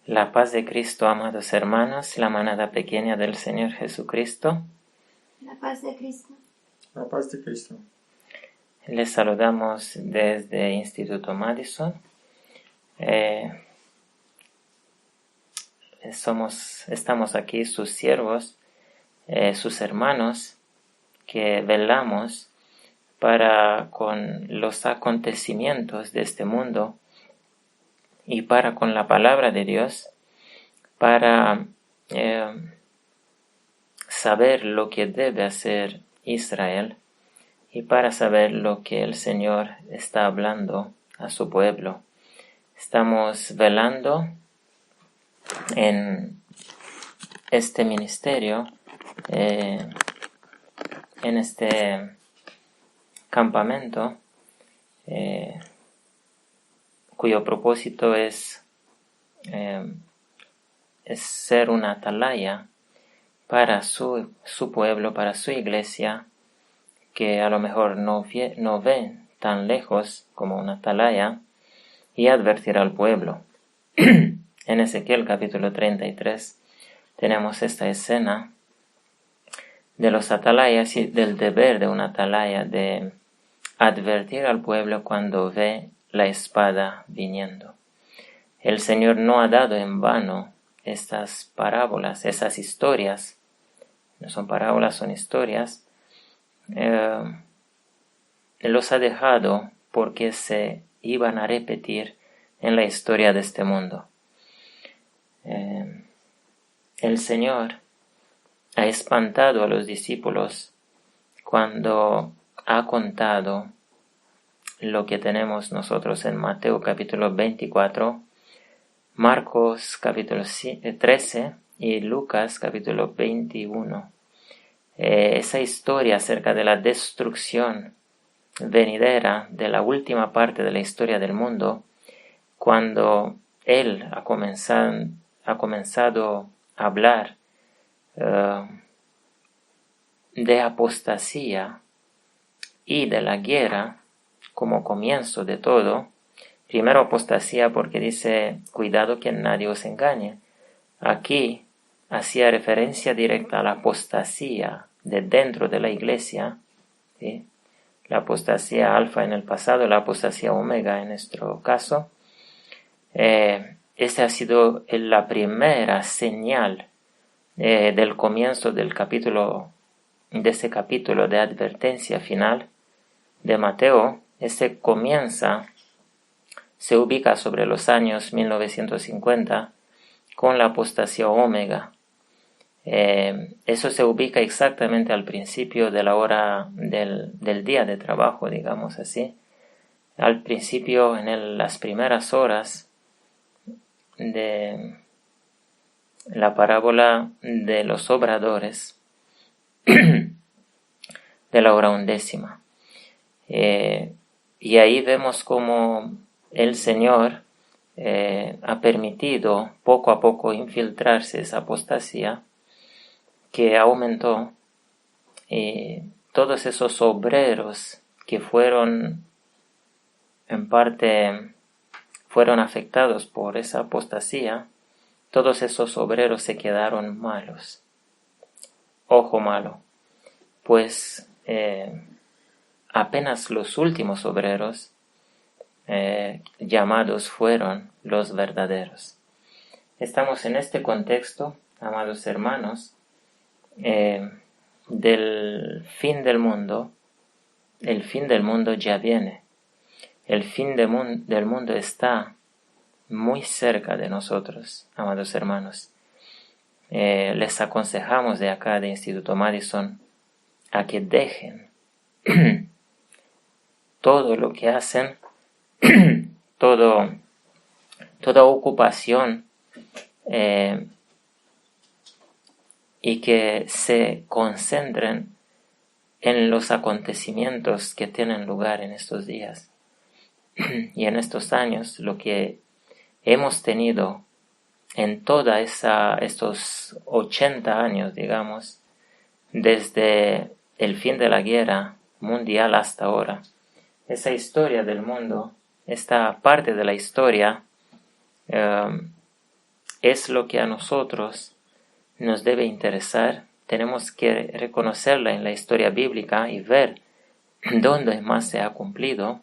La paz de Cristo, amados hermanos, la manada pequeña del Señor Jesucristo. La paz de Cristo. La paz de Cristo. Les saludamos desde Instituto Madison. Estamos aquí sus siervos, sus hermanos, que velamos para con los acontecimientos de este mundo y para con la palabra de Dios, para saber lo que debe hacer Israel y para saber lo que el Señor está hablando a su pueblo. Estamos velando en este ministerio, en este campamento, cuyo propósito es ser una atalaya para su pueblo, para su iglesia, que a lo mejor no ve tan lejos como una atalaya, y advertir al pueblo. En Ezequiel capítulo 33 tenemos esta escena de los atalayas y del deber de una atalaya de advertir al pueblo cuando ve la espada viniendo. El Señor no ha dado en vano estas parábolas, esas historias. No son parábolas, son historias. Los ha dejado porque se iban a repetir en la historia de este mundo. El Señor ha espantado a los discípulos cuando ha contado lo que tenemos nosotros en Mateo capítulo 24, Marcos capítulo 13 y Lucas capítulo 21. Esa historia acerca de la destrucción venidera de la última parte de la historia del mundo, cuando Él ha comenzado a hablar de apostasía y de la guerra como comienzo de todo. Primero apostasía porque dice, cuidado que nadie os engañe. Aquí hacía referencia directa a la apostasía de dentro de la iglesia, ¿sí? La apostasía alfa en el pasado, la apostasía omega en nuestro caso. Esa ha sido la primera señal del comienzo de ese capítulo de advertencia final de Mateo. Ese se ubica sobre los años 1950 con la apostasía omega. Eso se ubica exactamente al principio de la hora del día de trabajo, digamos así. Al principio, en las primeras horas de la parábola de los obradores de la hora 11. Y ahí vemos cómo el Señor ha permitido poco a poco infiltrarse esa apostasía que aumentó. Todos esos obreros que en parte fueron afectados por esa apostasía, todos esos obreros se quedaron malos. Ojo malo, pues apenas los últimos obreros llamados fueron los verdaderos. Estamos en este contexto, amados hermanos, del fin del mundo. El fin del mundo ya viene. El fin del mundo está muy cerca de nosotros, amados hermanos. Les aconsejamos de acá, de Instituto Madison, a que dejen todo lo que hacen, toda ocupación, y que se concentren en los acontecimientos que tienen lugar en estos días y en estos años. Lo que hemos tenido en estos 80 años, digamos, desde el fin de la guerra mundial hasta ahora. Esa historia del mundo, esta parte de la historia es lo que a nosotros nos debe interesar. Tenemos que reconocerla en la historia bíblica y ver dónde más se ha cumplido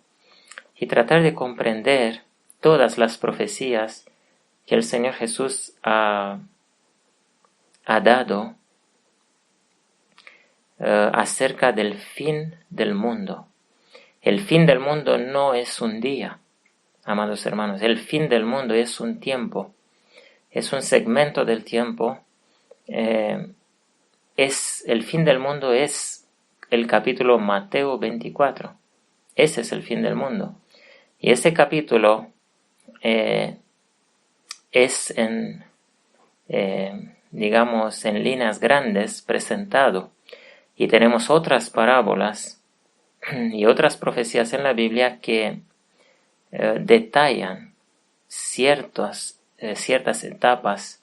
y tratar de comprender todas las profecías que el Señor Jesús ha dado acerca del fin del mundo. El fin del mundo no es un día, amados hermanos. El fin del mundo es un tiempo, es un segmento del tiempo. El fin del mundo es el capítulo Mateo 24. Ese es el fin del mundo. Y ese capítulo es digamos, en líneas grandes presentado. Y tenemos otras parábolas y otras profecías en la Biblia que detallan ciertas etapas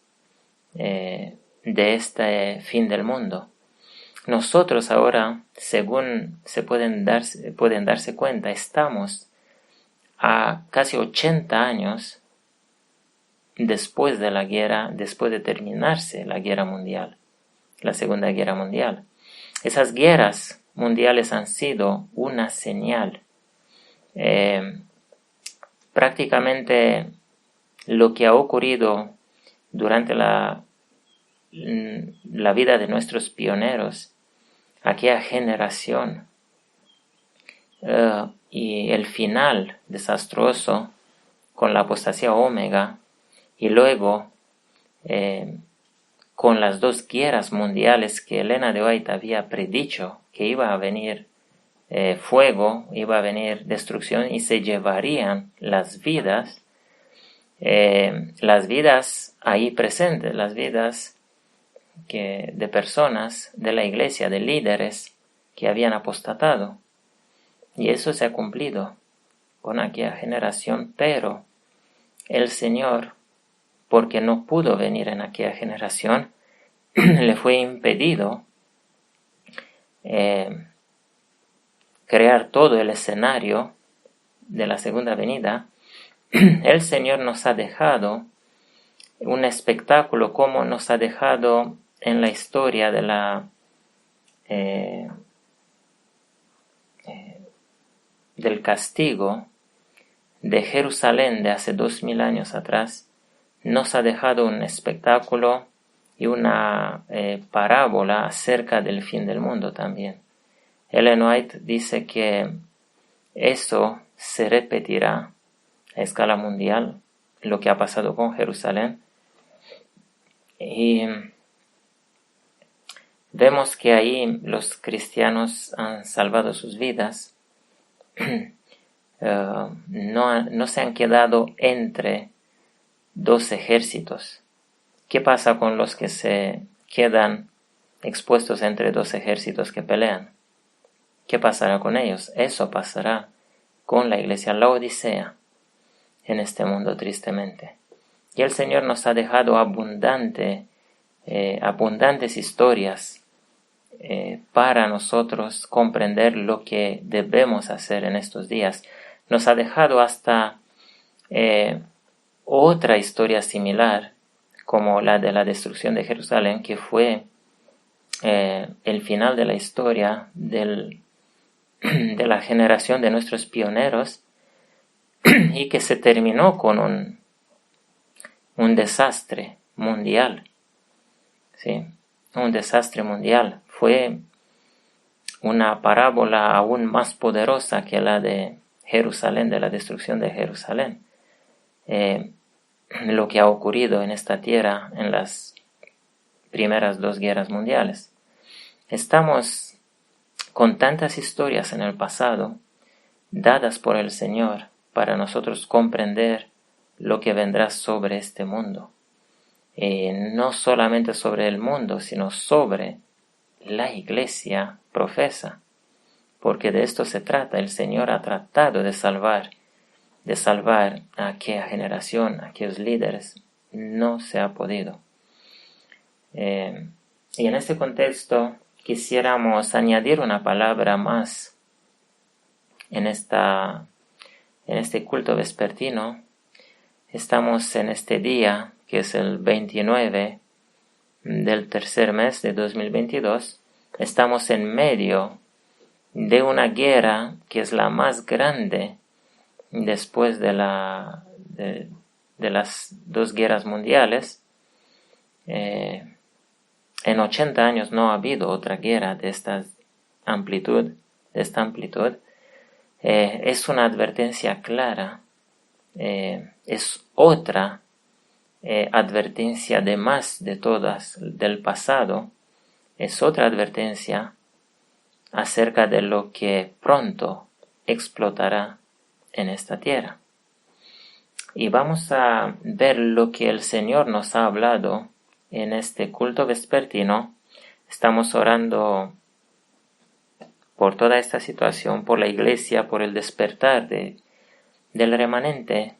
de este fin del mundo. Nosotros ahora, según pueden darse cuenta, estamos a casi 80 años después de la guerra, después de terminarse la guerra mundial, la Segunda Guerra Mundial. Esas guerras mundiales han sido una señal. Prácticamente lo que ha ocurrido durante la vida de nuestros pioneros, aquella generación, y el final desastroso con la apostasía Omega, y luego con las dos guerras mundiales que Elena de White había predicho que iba a venir fuego, iba a venir destrucción y se llevarían las vidas ahí presentes, las vidas de personas de la iglesia, de líderes que habían apostatado. Y eso se ha cumplido con aquella generación, pero el Señor, porque no pudo venir en aquella generación, le fue impedido crear todo el escenario de la segunda venida. El Señor nos ha dejado un espectáculo como nos ha dejado en la historia de del castigo de Jerusalén de hace 2000 años atrás. Nos ha dejado un espectáculo y una parábola acerca del fin del mundo también. Ellen White dice que eso se repetirá a escala mundial, lo que ha pasado con Jerusalén. Y vemos que ahí los cristianos han salvado sus vidas. No se han quedado entre dos ejércitos. ¿Qué pasa con los que se quedan expuestos entre dos ejércitos que pelean? ¿Qué pasará con ellos? Eso pasará con la iglesia Laodicea en este mundo, tristemente. Y el Señor nos ha dejado abundantes historias para nosotros comprender lo que debemos hacer en estos días. Nos ha dejado hasta otra historia similar, como la de la destrucción de Jerusalén, que fue el final de la historia de la generación de nuestros pioneros, y que se terminó con un desastre mundial. ¿Sí? Un desastre mundial. Fue una parábola aún más poderosa que la de Jerusalén, de la destrucción de Jerusalén. Lo que ha ocurrido en esta tierra en las primeras dos guerras mundiales. Estamos con tantas historias en el pasado, dadas por el Señor, para nosotros comprender lo que vendrá sobre este mundo. No solamente sobre el mundo, sino sobre la iglesia profesa, porque de esto se trata. El Señor ha tratado de salvar a aquella generación, a aquellos líderes. No se ha podido. Y en este contexto quisiéramos añadir una palabra más en este culto vespertino. Estamos en este día que es el 29 del tercer mes de 2022, estamos en medio de una guerra que es la más grande después de las dos guerras mundiales. En 80 años no ha habido otra guerra de esta amplitud. Es una advertencia clara. Es otra advertencia además de todas del pasado. Es otra advertencia acerca de lo que pronto explotará en esta tierra. Y vamos a ver lo que el Señor nos ha hablado en este culto vespertino. Estamos orando por toda esta situación, por la iglesia, por el despertar del remanente,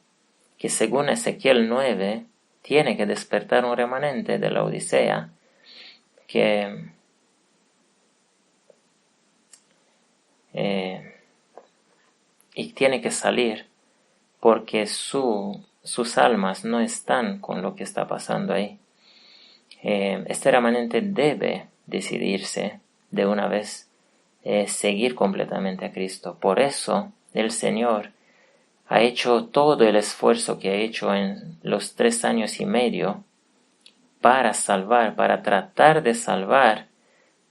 que según Ezequiel 9, tiene que despertar un remanente de la Odisea, y tiene que salir, porque sus almas no están con lo que está pasando ahí. Este remanente debe decidirse de una vez seguir completamente a Cristo. Por eso el Señor ha hecho todo el esfuerzo que ha hecho en los 3 años y medio para salvar, para tratar de salvar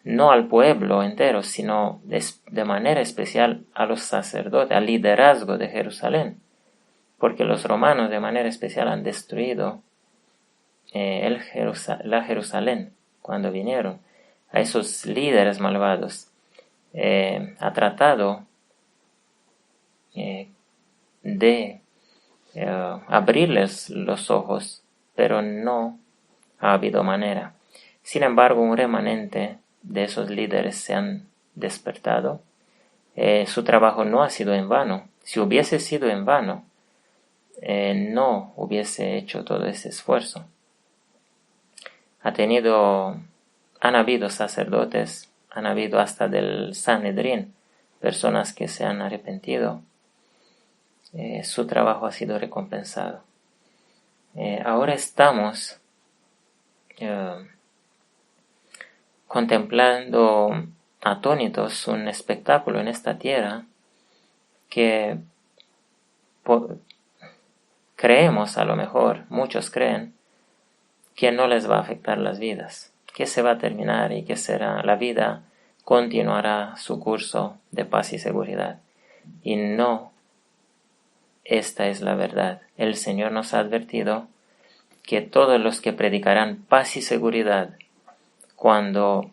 no al pueblo entero, sino de manera especial a los sacerdotes, al liderazgo de Jerusalén, porque los romanos de manera especial han destruido la Jerusalén cuando vinieron. A esos líderes malvados ha tratado de abrirles los ojos, pero no ha habido manera. Sin embargo, un remanente de esos líderes se han despertado. Su trabajo no ha sido en vano. Si hubiese sido en vano, no hubiese hecho todo ese esfuerzo. Han habido sacerdotes, han habido hasta del Sanedrín, personas que se han arrepentido. Su trabajo ha sido recompensado. Ahora estamos contemplando atónitos un espectáculo en esta tierra que creemos, a lo mejor, muchos creen, que no les va a afectar las vidas, que se va a terminar y que la vida continuará su curso de paz y seguridad. Y no, esta es la verdad. El Señor nos ha advertido que todos los que predicarán paz y seguridad cuando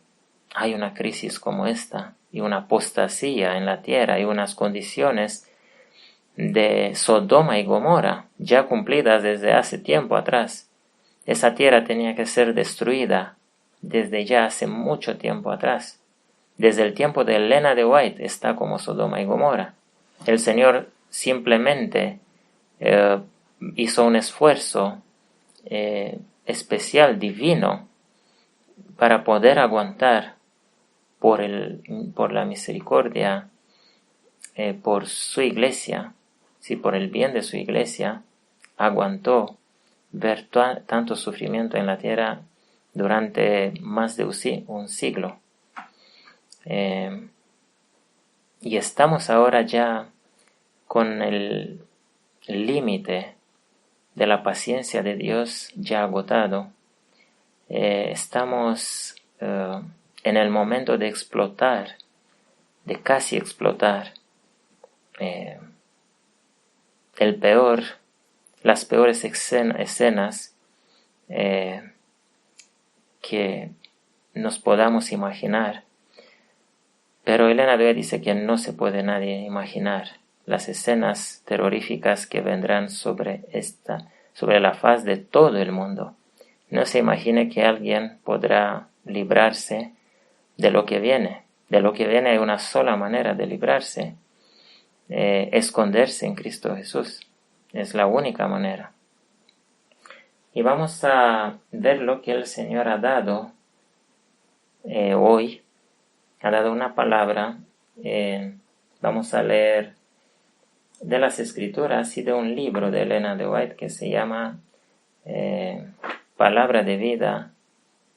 hay una crisis como esta y una apostasía en la tierra y unas condiciones de Sodoma y Gomorra ya cumplidas desde hace tiempo atrás. Esa tierra tenía que ser destruida desde ya hace mucho tiempo atrás. Desde el tiempo de Elena de White está como Sodoma y Gomorra. El Señor simplemente hizo un esfuerzo especial, divino, para poder aguantar por la misericordia, por su iglesia, por el bien de su iglesia, aguantó ver tanto sufrimiento en la tierra durante más de un siglo. Y estamos ahora ya con el límite de la paciencia de Dios ya agotado. Estamos en el momento de explotar, de casi explotar, las peores escenas que nos podamos imaginar. Pero Elena de White dice que no se puede nadie imaginar las escenas terroríficas que vendrán sobre la faz de todo el mundo. No se imagine que alguien podrá librarse de lo que viene. De lo que viene hay una sola manera de librarse: esconderse en Cristo Jesús. Es la única manera. Y vamos a ver lo que el Señor ha dado hoy. Ha dado una palabra. Vamos a leer de las Escrituras y de un libro de Elena de White que se llama palabra de vida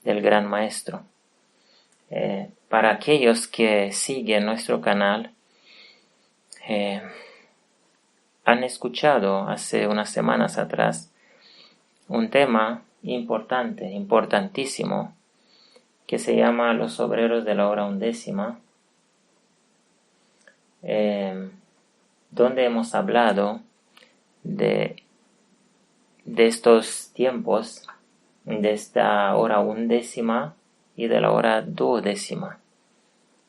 del Gran Maestro. Para aquellos que siguen nuestro canal, han escuchado hace unas semanas atrás un tema importantísimo, que se llama Los obreros de la hora undécima, donde hemos hablado de estos tiempos, de esta hora undécima y de la hora duodécima,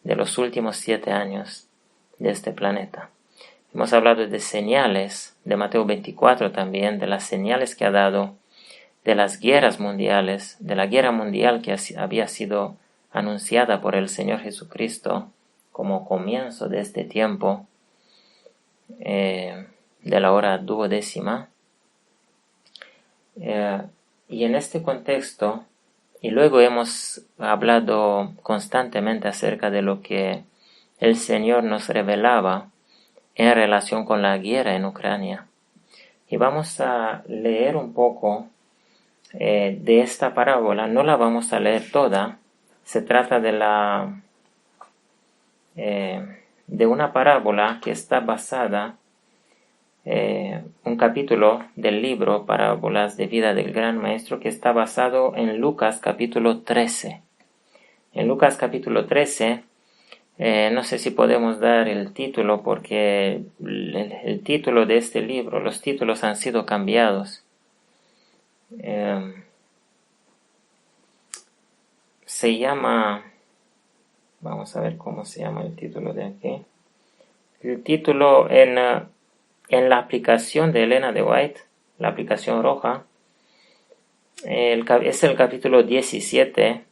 de los últimos 7 años de este planeta. Hemos hablado de señales, de Mateo 24 también, de las señales que ha dado, de las guerras mundiales, de la guerra mundial que había sido anunciada por el Señor Jesucristo como comienzo de este tiempo, de la hora duodécima. Y en este contexto, y luego hemos hablado constantemente acerca de lo que el Señor nos revelaba en relación con la guerra en Ucrania. Y vamos a leer un poco de esta parábola. No la vamos a leer toda. Se trata de una parábola que está basada un capítulo del libro Parábolas de vida del Gran Maestro, que está basado en Lucas capítulo 13. En Lucas capítulo 13, no sé si podemos dar el título, porque el título de este libro, los títulos han sido cambiados. Se llama, vamos a ver cómo se llama el título de aquí. El título en la aplicación de Elena de White, la aplicación roja, es el capítulo 17,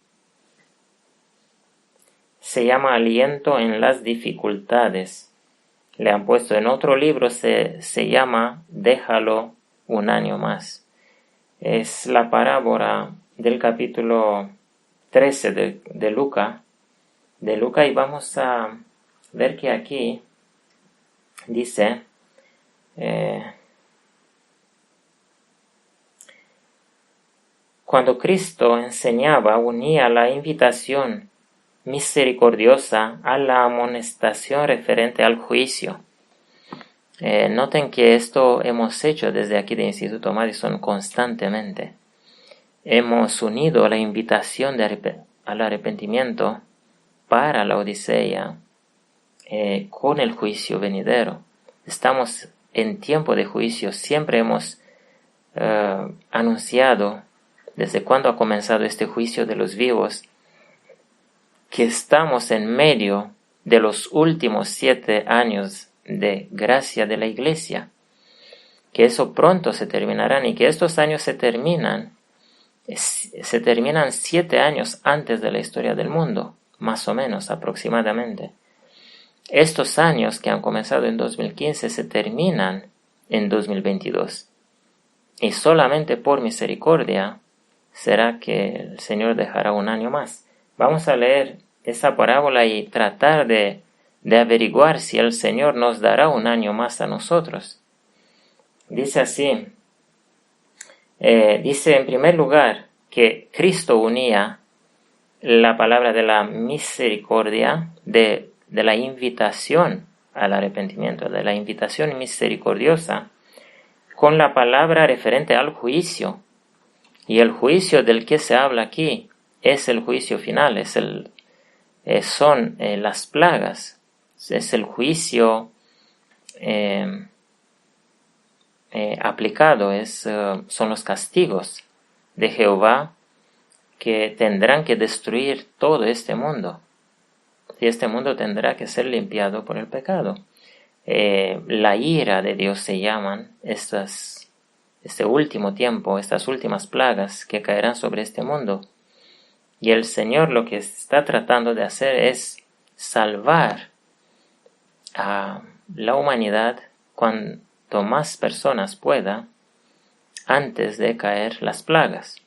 se llama Aliento en las dificultades. Le han puesto en otro libro, se llama Déjalo un año más. Es la parábola del capítulo 13 de Lucas, y vamos a ver que aquí dice, cuando Cristo enseñaba, unía la invitación misericordiosa a la amonestación referente al juicio. Noten que esto hemos hecho desde aquí de Instituto Madison constantemente. Hemos unido la invitación al arrepentimiento para la Odisea con el juicio venidero. Estamos en tiempo de juicio. Siempre hemos anunciado, desde cuando ha comenzado este juicio de los vivos, que estamos en medio de los últimos 7 años de gracia de la Iglesia, que eso pronto se terminarán, y que estos años se terminan 7 años antes de la historia del mundo, más o menos, aproximadamente. Estos años que han comenzado en 2015 se terminan en 2022, y solamente por misericordia será que el Señor dejará un año más. Vamos a leer esa parábola y tratar de averiguar si el Señor nos dará un año más a nosotros. Dice así, dice en primer lugar que Cristo unía la palabra de la misericordia, de la invitación al arrepentimiento, de la invitación misericordiosa, con la palabra referente al juicio. Y el juicio del que se habla aquí es el juicio final, son las plagas, es el juicio aplicado, son los castigos de Jehová que tendrán que destruir todo este mundo. Y este mundo tendrá que ser limpiado por el pecado. La ira de Dios se llaman este último tiempo, estas últimas plagas que caerán sobre este mundo. Y el Señor lo que está tratando de hacer es salvar a la humanidad cuanto más personas pueda antes de caer las plagas.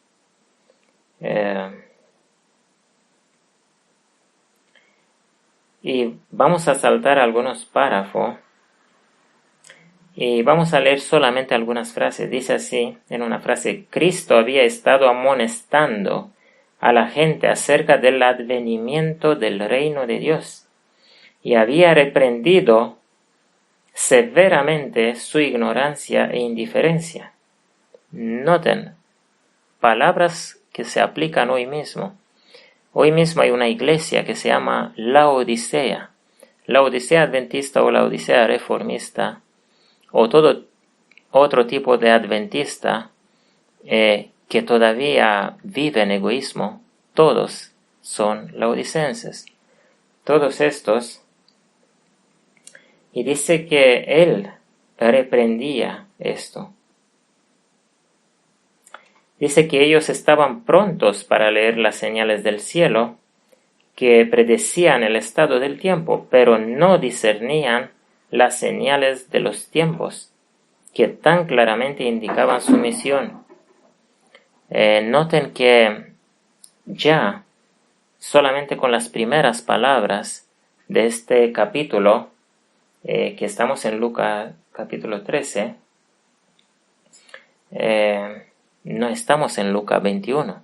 Y vamos a saltar algunos párrafos Y vamos a leer solamente algunas frases. Dice así, en una frase: Cristo había estado amonestando a la gente acerca del advenimiento del reino de Dios y había reprendido severamente su ignorancia e indiferencia. Noten, palabras que se aplican hoy mismo. Hoy mismo hay una iglesia que se llama Laodicea. Laodicea adventista o Laodicea reformista o todo otro tipo de adventista que todavía vive en egoísmo, todos son laodicenses. Todos estos. Y dice que él reprendía esto. Dice que ellos estaban prontos para leer las señales del cielo que predecían el estado del tiempo, pero no discernían las señales de los tiempos que tan claramente indicaban su misión. Noten que ya solamente con las primeras palabras de este capítulo, que estamos en Lucas capítulo 13, no estamos en Lucas 21.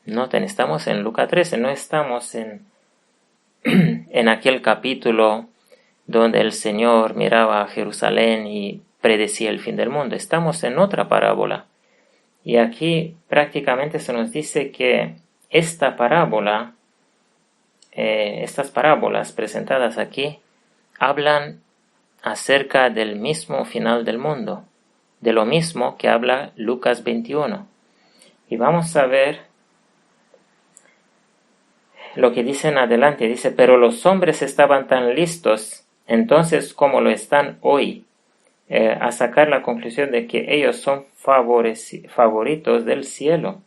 Noten, estamos en Lucas 13, no estamos en aquel capítulo donde el Señor miraba a Jerusalén y predecía el fin del mundo. Estamos en otra parábola. Y aquí prácticamente se nos dice que esta parábola, estas parábolas presentadas aquí, hablan acerca del mismo final del mundo, de lo mismo que habla Lucas 21. Y vamos a ver lo que dice en adelante. Dice: pero los hombres estaban tan listos entonces como lo están hoy, a sacar la conclusión de que ellos son favoritos del cielo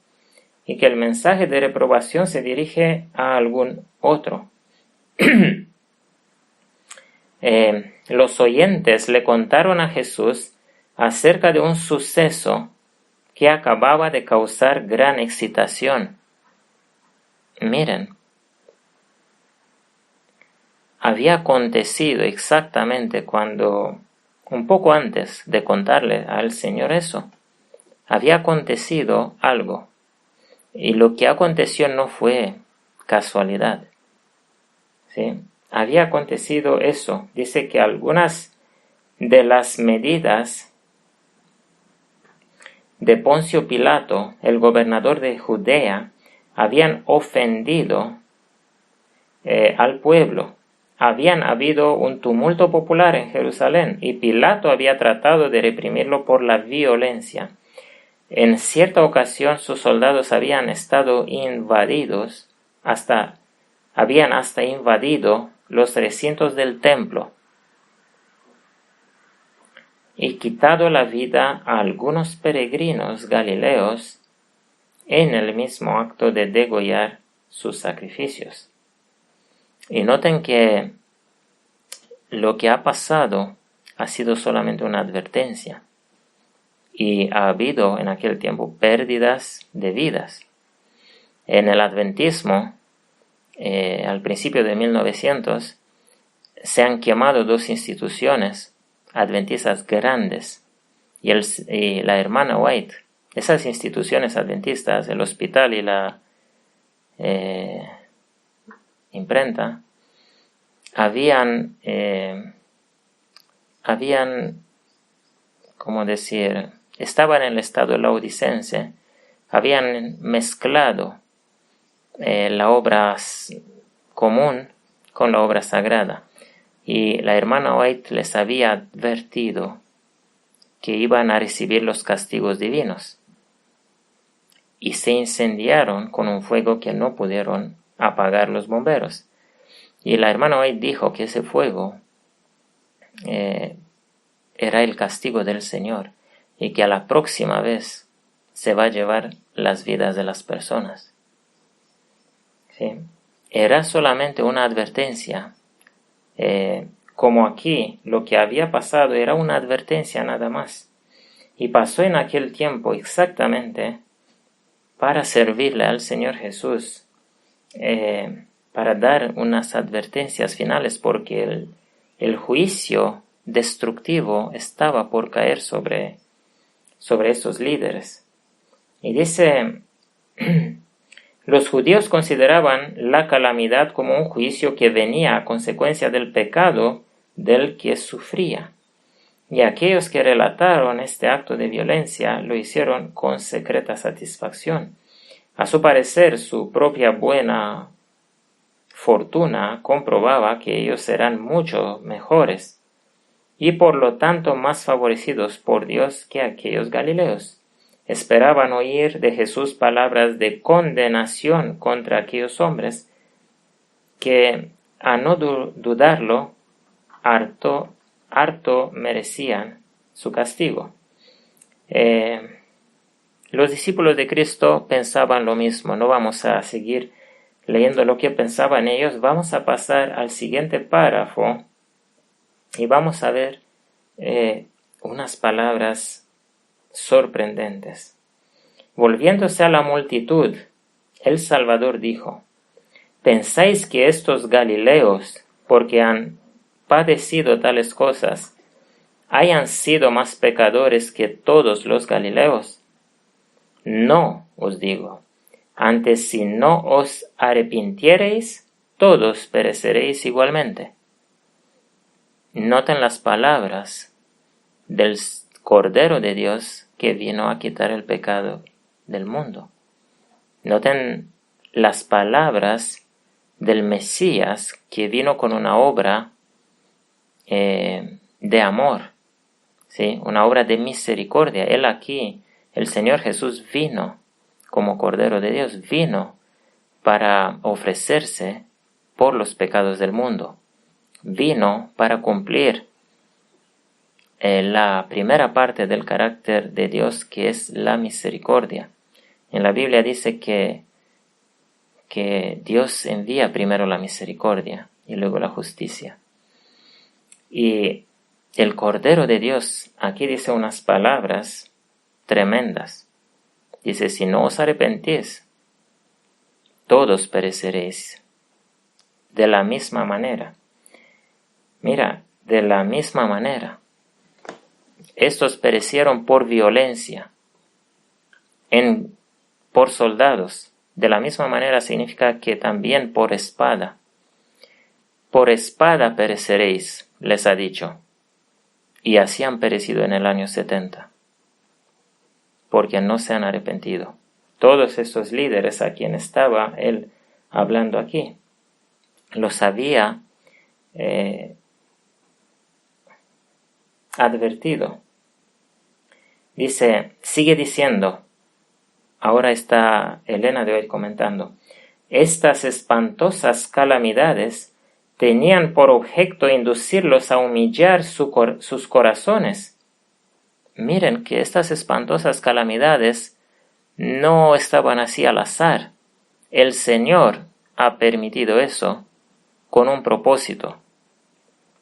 y que el mensaje de reprobación se dirige a algún otro. Los oyentes le contaron a Jesús acerca de un suceso que acababa de causar gran excitación. Miren, había acontecido exactamente un poco antes de contarle al Señor eso, había acontecido algo. Y lo que aconteció no fue casualidad, ¿sí? Había acontecido eso. Dice que algunas de las medidas de Poncio Pilato, el gobernador de Judea, habían ofendido al pueblo. Habían habido un tumulto popular en Jerusalén y Pilato había tratado de reprimirlo por la violencia. En cierta ocasión sus soldados habían estado habían hasta invadido los recintos del templo y quitado la vida a algunos peregrinos galileos en el mismo acto de degollar sus sacrificios. Y noten que lo que ha pasado ha sido solamente una advertencia. Y ha habido en aquel tiempo pérdidas de vidas. En el adventismo, al principio de 1900, se han quemado dos instituciones adventistas grandes. Y la hermana White, esas instituciones adventistas, el hospital y la imprenta, habían, ¿cómo decir?, estaban en el estado laodicense, habían mezclado la obra común con la obra sagrada. Y la hermana White les había advertido que iban a recibir los castigos divinos. Y se incendiaron con un fuego que no pudieron apagar los bomberos. Y la hermana White dijo que ese fuego era el castigo del Señor y que a la próxima vez se va a llevar las vidas de las personas. ¿Sí? Era solamente una advertencia. Como aquí lo que había pasado era una advertencia nada más. Y pasó en aquel tiempo exactamente para servirle al Señor Jesús, para dar unas advertencias finales, porque el juicio destructivo estaba por caer sobre esos líderes. Y dice, los judíos consideraban la calamidad como un juicio que venía a consecuencia del pecado del que sufría. Y aquellos que relataron este acto de violencia lo hicieron con secreta satisfacción. A su parecer, su propia buena fortuna comprobaba que ellos eran mucho mejores y por lo tanto más favorecidos por Dios que aquellos galileos. Esperaban oír de Jesús palabras de condenación contra aquellos hombres que, a no dudarlo, harto merecían su castigo. Los discípulos de Cristo pensaban lo mismo. No vamos a seguir leyendo lo que pensaban ellos. Vamos a pasar al siguiente párrafo y vamos a ver unas palabras sorprendentes. Volviéndose a la multitud, el Salvador dijo: ¿pensáis que estos galileos, porque han padecido tales cosas, hayan sido más pecadores que todos los galileos? No, os digo, antes si no os arrepintiereis, todos pereceréis igualmente. Noten las palabras del Cordero de Dios que vino a quitar el pecado del mundo. Noten las palabras del Mesías que vino con una obra de amor, ¿sí? Una obra de misericordia. Él aquí, el Señor Jesús vino como Cordero de Dios, vino para ofrecerse por los pecados del mundo. Vino para cumplir la primera parte del carácter de Dios, que es la misericordia. En la Biblia dice que Dios envía primero la misericordia y luego la justicia. Y el Cordero de Dios aquí dice unas palabras tremendas. Dice: si no os arrepentís, todos pereceréis. De la misma manera. Mira, de la misma manera. Estos perecieron por violencia, por soldados. De la misma manera significa que también por espada. Por espada pereceréis, les ha dicho. Y así han perecido en el año 70. Porque no se han arrepentido. Todos estos líderes a quien estaba él hablando aquí, los había advertido. Dice, sigue diciendo, ahora está Elena de hoy comentando, estas espantosas calamidades tenían por objeto inducirlos a humillar sus corazones. Miren que estas espantosas calamidades no estaban así al azar. El Señor ha permitido eso con un propósito.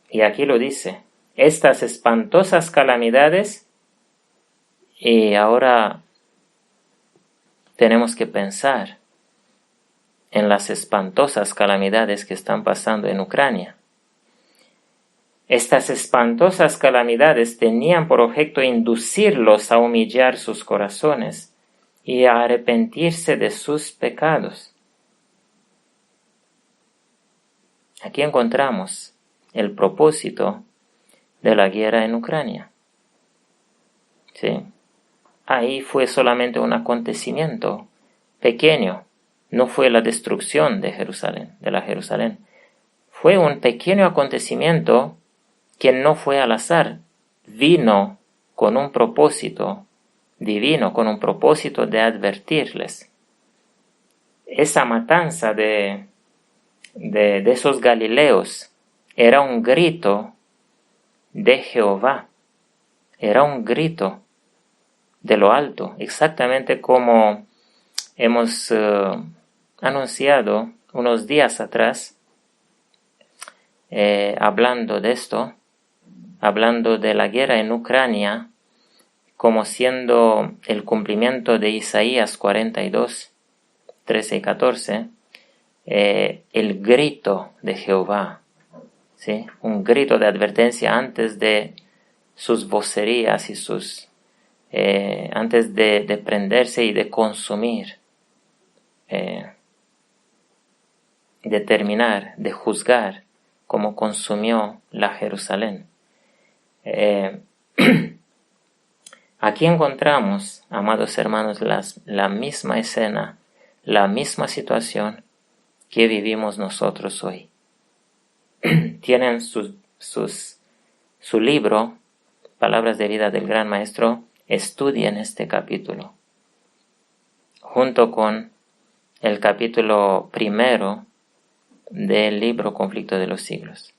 Y aquí lo dice, estas espantosas calamidades, y ahora tenemos que pensar en las espantosas calamidades que están pasando en Ucrania. Estas espantosas calamidades tenían por objeto inducirlos a humillar sus corazones y a arrepentirse de sus pecados. Aquí encontramos el propósito de la guerra en Ucrania. ¿Sí? Ahí fue solamente un acontecimiento pequeño. No fue la destrucción de la Jerusalén. Fue un pequeño acontecimiento que no fue al azar. Vino con un propósito divino, con un propósito de advertirles. Esa matanza de esos galileos era un grito de Jehová. Era un grito de lo alto, exactamente como hemos anunciado unos días atrás, hablando de esto, hablando de la guerra en Ucrania como siendo el cumplimiento de Isaías 42, 13 y 14, el grito de Jehová, ¿sí? Un grito de advertencia antes de sus vocerías y antes de prenderse y de consumir, de terminar, de juzgar como consumió la Jerusalén. Aquí encontramos, amados hermanos, la misma escena, la misma situación que vivimos nosotros hoy. Tienen su libro, Palabras de Vida del Gran Maestro, estudien este capítulo, junto con el capítulo primero del libro Conflicto de los Siglos.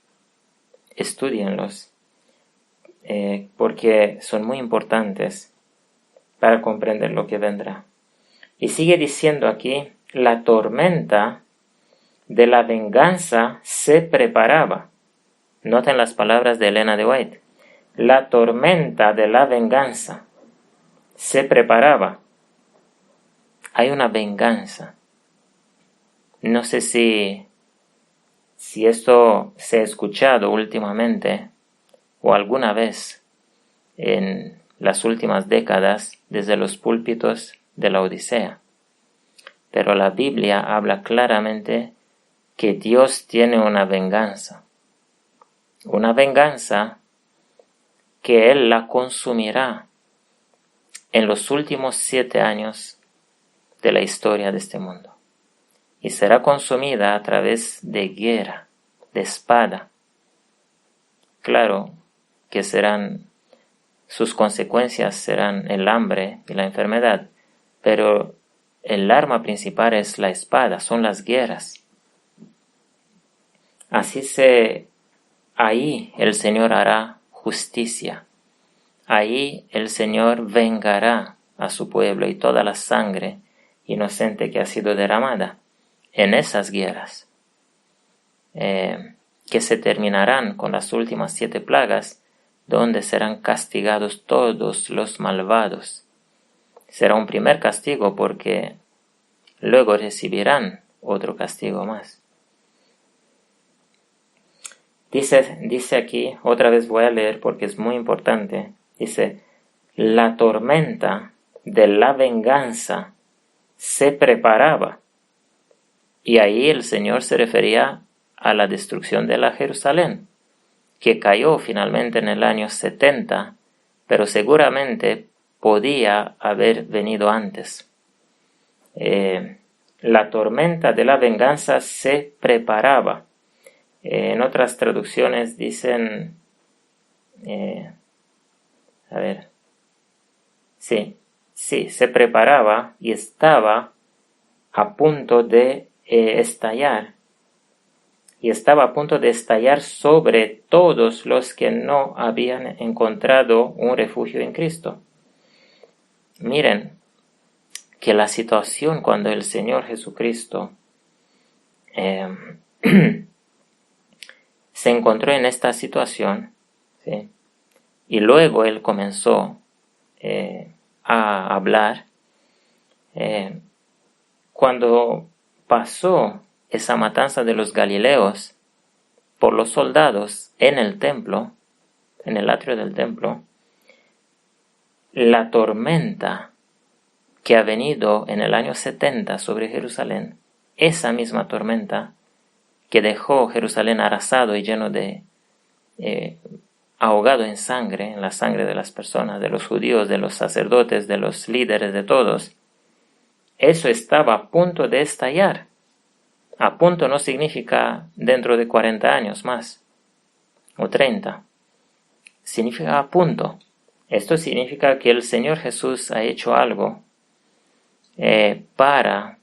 Estúdienlos, porque son muy importantes para comprender lo que vendrá. Y sigue diciendo aquí, la tormenta de la venganza se preparaba. Noten las palabras de Elena de White. La tormenta de la venganza se preparaba. Hay una venganza. No sé si esto se ha escuchado últimamente o alguna vez en las últimas décadas desde los púlpitos de la Odisea. Pero la Biblia habla claramente que Dios tiene una venganza que Él la consumirá en los últimos 7 años de la historia de este mundo. Y será consumida a través de guerra, de espada. Claro que sus consecuencias serán el hambre y la enfermedad, pero el arma principal es la espada, son las guerras. Ahí el Señor hará justicia. Ahí el Señor vengará a su pueblo y toda la sangre inocente que ha sido derramada en esas guerras, que se terminarán con las últimas 7 plagas, donde serán castigados todos los malvados. Será un primer castigo porque luego recibirán otro castigo más. Dice aquí, otra vez voy a leer porque es muy importante, dice, la tormenta de la venganza se preparaba. Y ahí el Señor se refería a la destrucción de la Jerusalén, que cayó finalmente en el año 70, pero seguramente podía haber venido antes. La tormenta de la venganza se preparaba. En otras traducciones dicen, se preparaba y estaba a punto de estallar. Y estaba a punto de estallar sobre todos los que no habían encontrado un refugio en Cristo. Miren que la situación cuando el Señor Jesucristo se encontró en esta situación, ¿sí? Y luego Él comenzó a hablar. Cuando pasó esa matanza de los Galileos por los soldados en el templo, en el atrio del templo, la tormenta que ha venido en el año 70 sobre Jerusalén, esa misma tormenta que dejó Jerusalén arrasado y lleno de ahogado en la sangre de las personas, de los judíos, de los sacerdotes, de los líderes, de todos, eso estaba a punto de estallar. A punto no significa dentro de 40 años más, o 30. Significa a punto. Esto significa que el Señor Jesús ha hecho algo para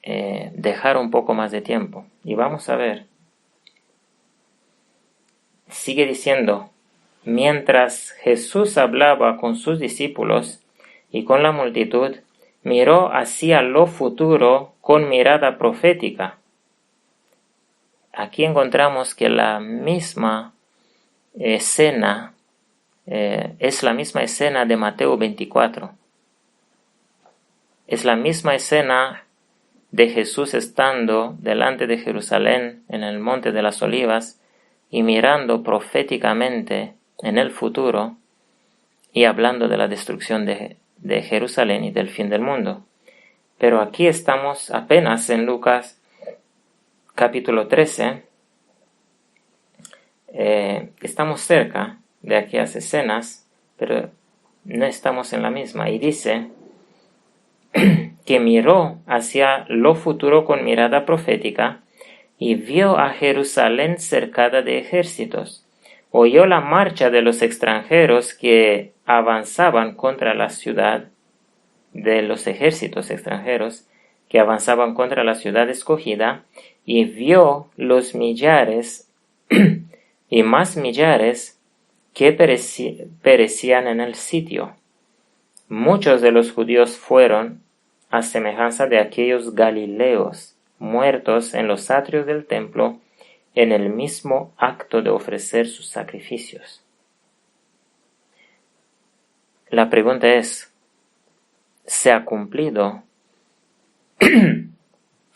dejar un poco más de tiempo. Y vamos a ver. Sigue diciendo, mientras Jesús hablaba con sus discípulos y con la multitud, miró hacia lo futuro con mirada profética. Aquí encontramos que la misma escena es la misma escena de Mateo 24. Es la misma escena de Jesús estando delante de Jerusalén en el Monte de las Olivas, y mirando proféticamente en el futuro y hablando de la destrucción de Jerusalén y del fin del mundo. Pero aquí estamos apenas en Lucas capítulo 13. Estamos cerca de aquellas escenas, pero no estamos en la misma. Y dice que miró hacia lo futuro con mirada profética y vio a Jerusalén cercada de ejércitos. Oyó la marcha de los extranjeros que avanzaban contra la ciudad, de los ejércitos extranjeros que avanzaban contra la ciudad escogida, y vio los millares y más millares que perecían en el sitio. Muchos de los judíos fueron a semejanza de aquellos galileos muertos en los atrios del templo en el mismo acto de ofrecer sus sacrificios. La pregunta es, ¿se ha cumplido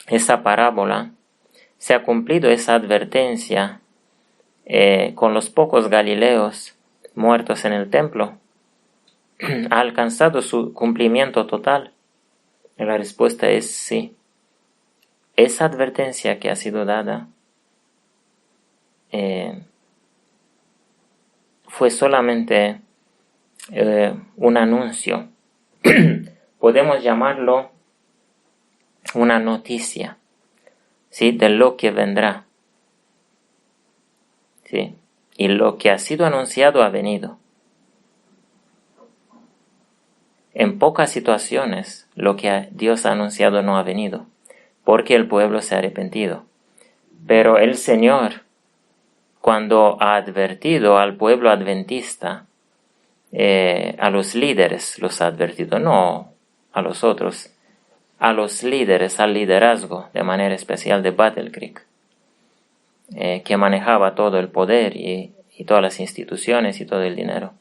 esa parábola? ¿Se ha cumplido esa advertencia con los pocos galileos muertos en el templo? ¿Ha alcanzado su cumplimiento total? La respuesta es sí. Esa advertencia que ha sido dada fue solamente un anuncio. Podemos llamarlo una noticia, ¿sí?, de lo que vendrá. ¿Sí? Y lo que ha sido anunciado ha venido. En pocas situaciones lo que Dios ha anunciado no ha venido, porque el pueblo se ha arrepentido. Pero el Señor, cuando ha advertido al pueblo adventista, a los líderes los ha advertido, no a los otros, a los líderes, al liderazgo, de manera especial de Battle Creek, que manejaba todo el poder y todas las instituciones y todo el dinero.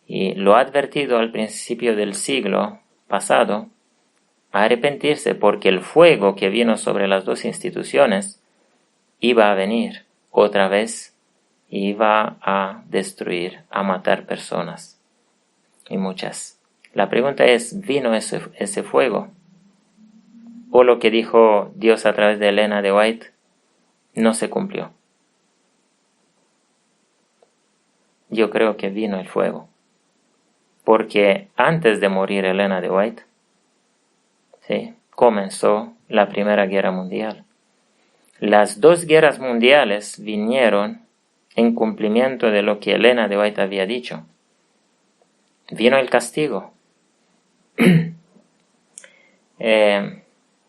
Y lo ha advertido al principio del siglo pasado a arrepentirse, porque el fuego que vino sobre las dos instituciones iba a venir otra vez y iba a destruir, a matar personas, y muchas. La pregunta es, ¿vino ese fuego? ¿O lo que dijo Dios a través de Elena de White no se cumplió? Yo creo que vino el fuego, porque antes de morir Elena de White, ¿sí?, comenzó la Primera Guerra Mundial. Las dos guerras mundiales vinieron en cumplimiento de lo que Elena de White había dicho. Vino el castigo.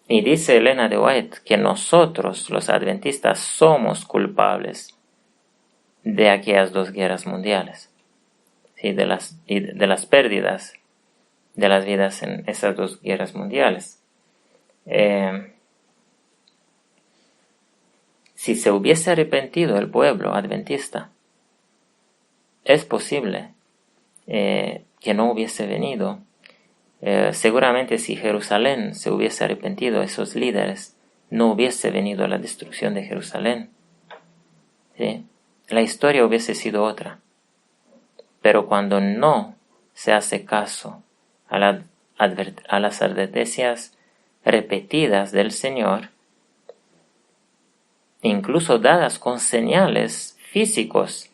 Y dice Elena de White que nosotros, los adventistas, somos culpables de aquellas dos guerras mundiales, ¿sí?, de las pérdidas de las vidas en esas dos guerras mundiales. Si se hubiese arrepentido el pueblo adventista, es posible que no hubiese venido. Seguramente si Jerusalén se hubiese arrepentido, esos líderes, no hubiese venido la destrucción de Jerusalén. ¿Sí? La historia hubiese sido otra. Pero cuando no se hace caso a las advertencias repetidas del Señor, incluso dadas con señales físicos,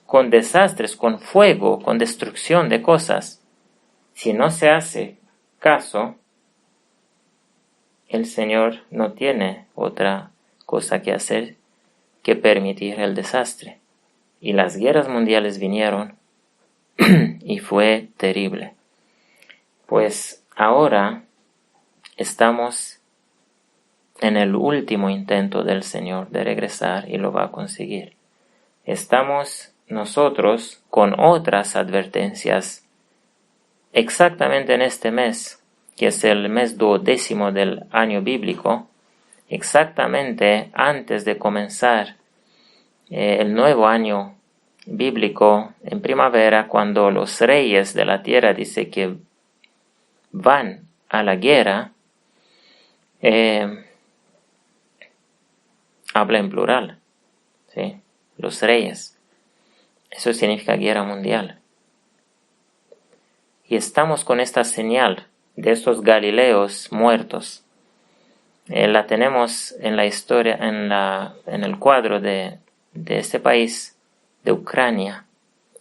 con desastres, con fuego, con destrucción de cosas, si no se hace caso, el Señor no tiene otra cosa que hacer que permitir el desastre. Y las guerras mundiales vinieron y fue terrible. Pues ahora estamos en el último intento del Señor de regresar, y lo va a conseguir. Estamos nosotros con otras advertencias exactamente en este mes, que es el mes 12º del año bíblico, exactamente antes de comenzar el nuevo año bíblico en primavera, cuando los reyes de la tierra dice que van a la guerra, habla en plural, ¿sí? los reyes. Eso significa guerra mundial. Y estamos con esta señal de estos Galileos muertos. La tenemos en la historia, en el cuadro de este país, de Ucrania,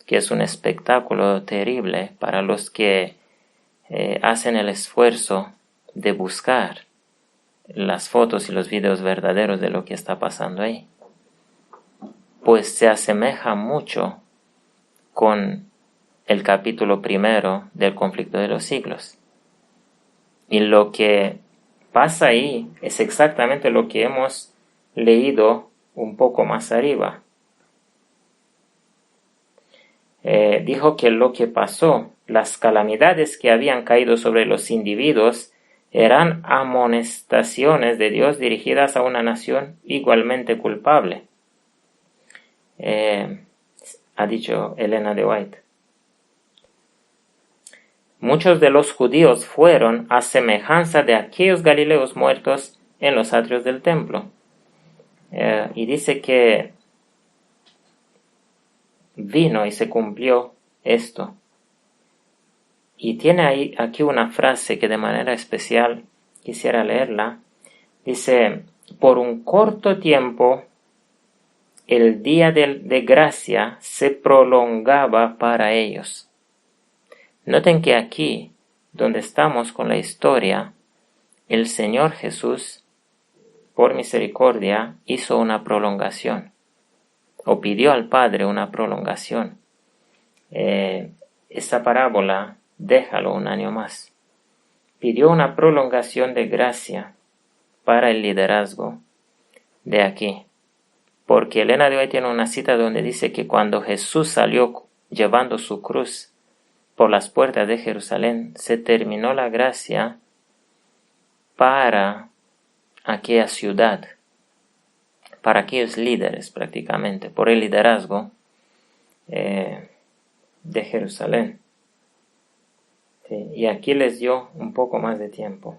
que es un espectáculo terrible para los que hacen el esfuerzo de buscar las fotos y los videos verdaderos de lo que está pasando ahí. Pues se asemeja mucho con el capítulo 1 del conflicto de los siglos. Y lo que pasa ahí es exactamente lo que hemos leído un poco más arriba. Dijo que lo que pasó, las calamidades que habían caído sobre los individuos, eran amonestaciones de Dios dirigidas a una nación igualmente culpable. Ha dicho Elena de White. Muchos de los judíos fueron a semejanza de aquellos Galileos muertos en los atrios del templo. Y dice que vino y se cumplió esto. Y tiene aquí una frase que de manera especial quisiera leerla. Dice, por un corto tiempo el día de gracia se prolongaba para ellos. Noten que aquí, donde estamos con la historia, el Señor Jesús, por misericordia, hizo una prolongación, o pidió al Padre una prolongación. Esta parábola, déjalo un año más. Pidió una prolongación de gracia para el liderazgo de aquí. Porque Elena de hoy tiene una cita donde dice que cuando Jesús salió llevando su cruz por las puertas de Jerusalén, se terminó la gracia para aquella ciudad, para aquellos líderes prácticamente, por el liderazgo de Jerusalén. Sí, y aquí les dio un poco más de tiempo.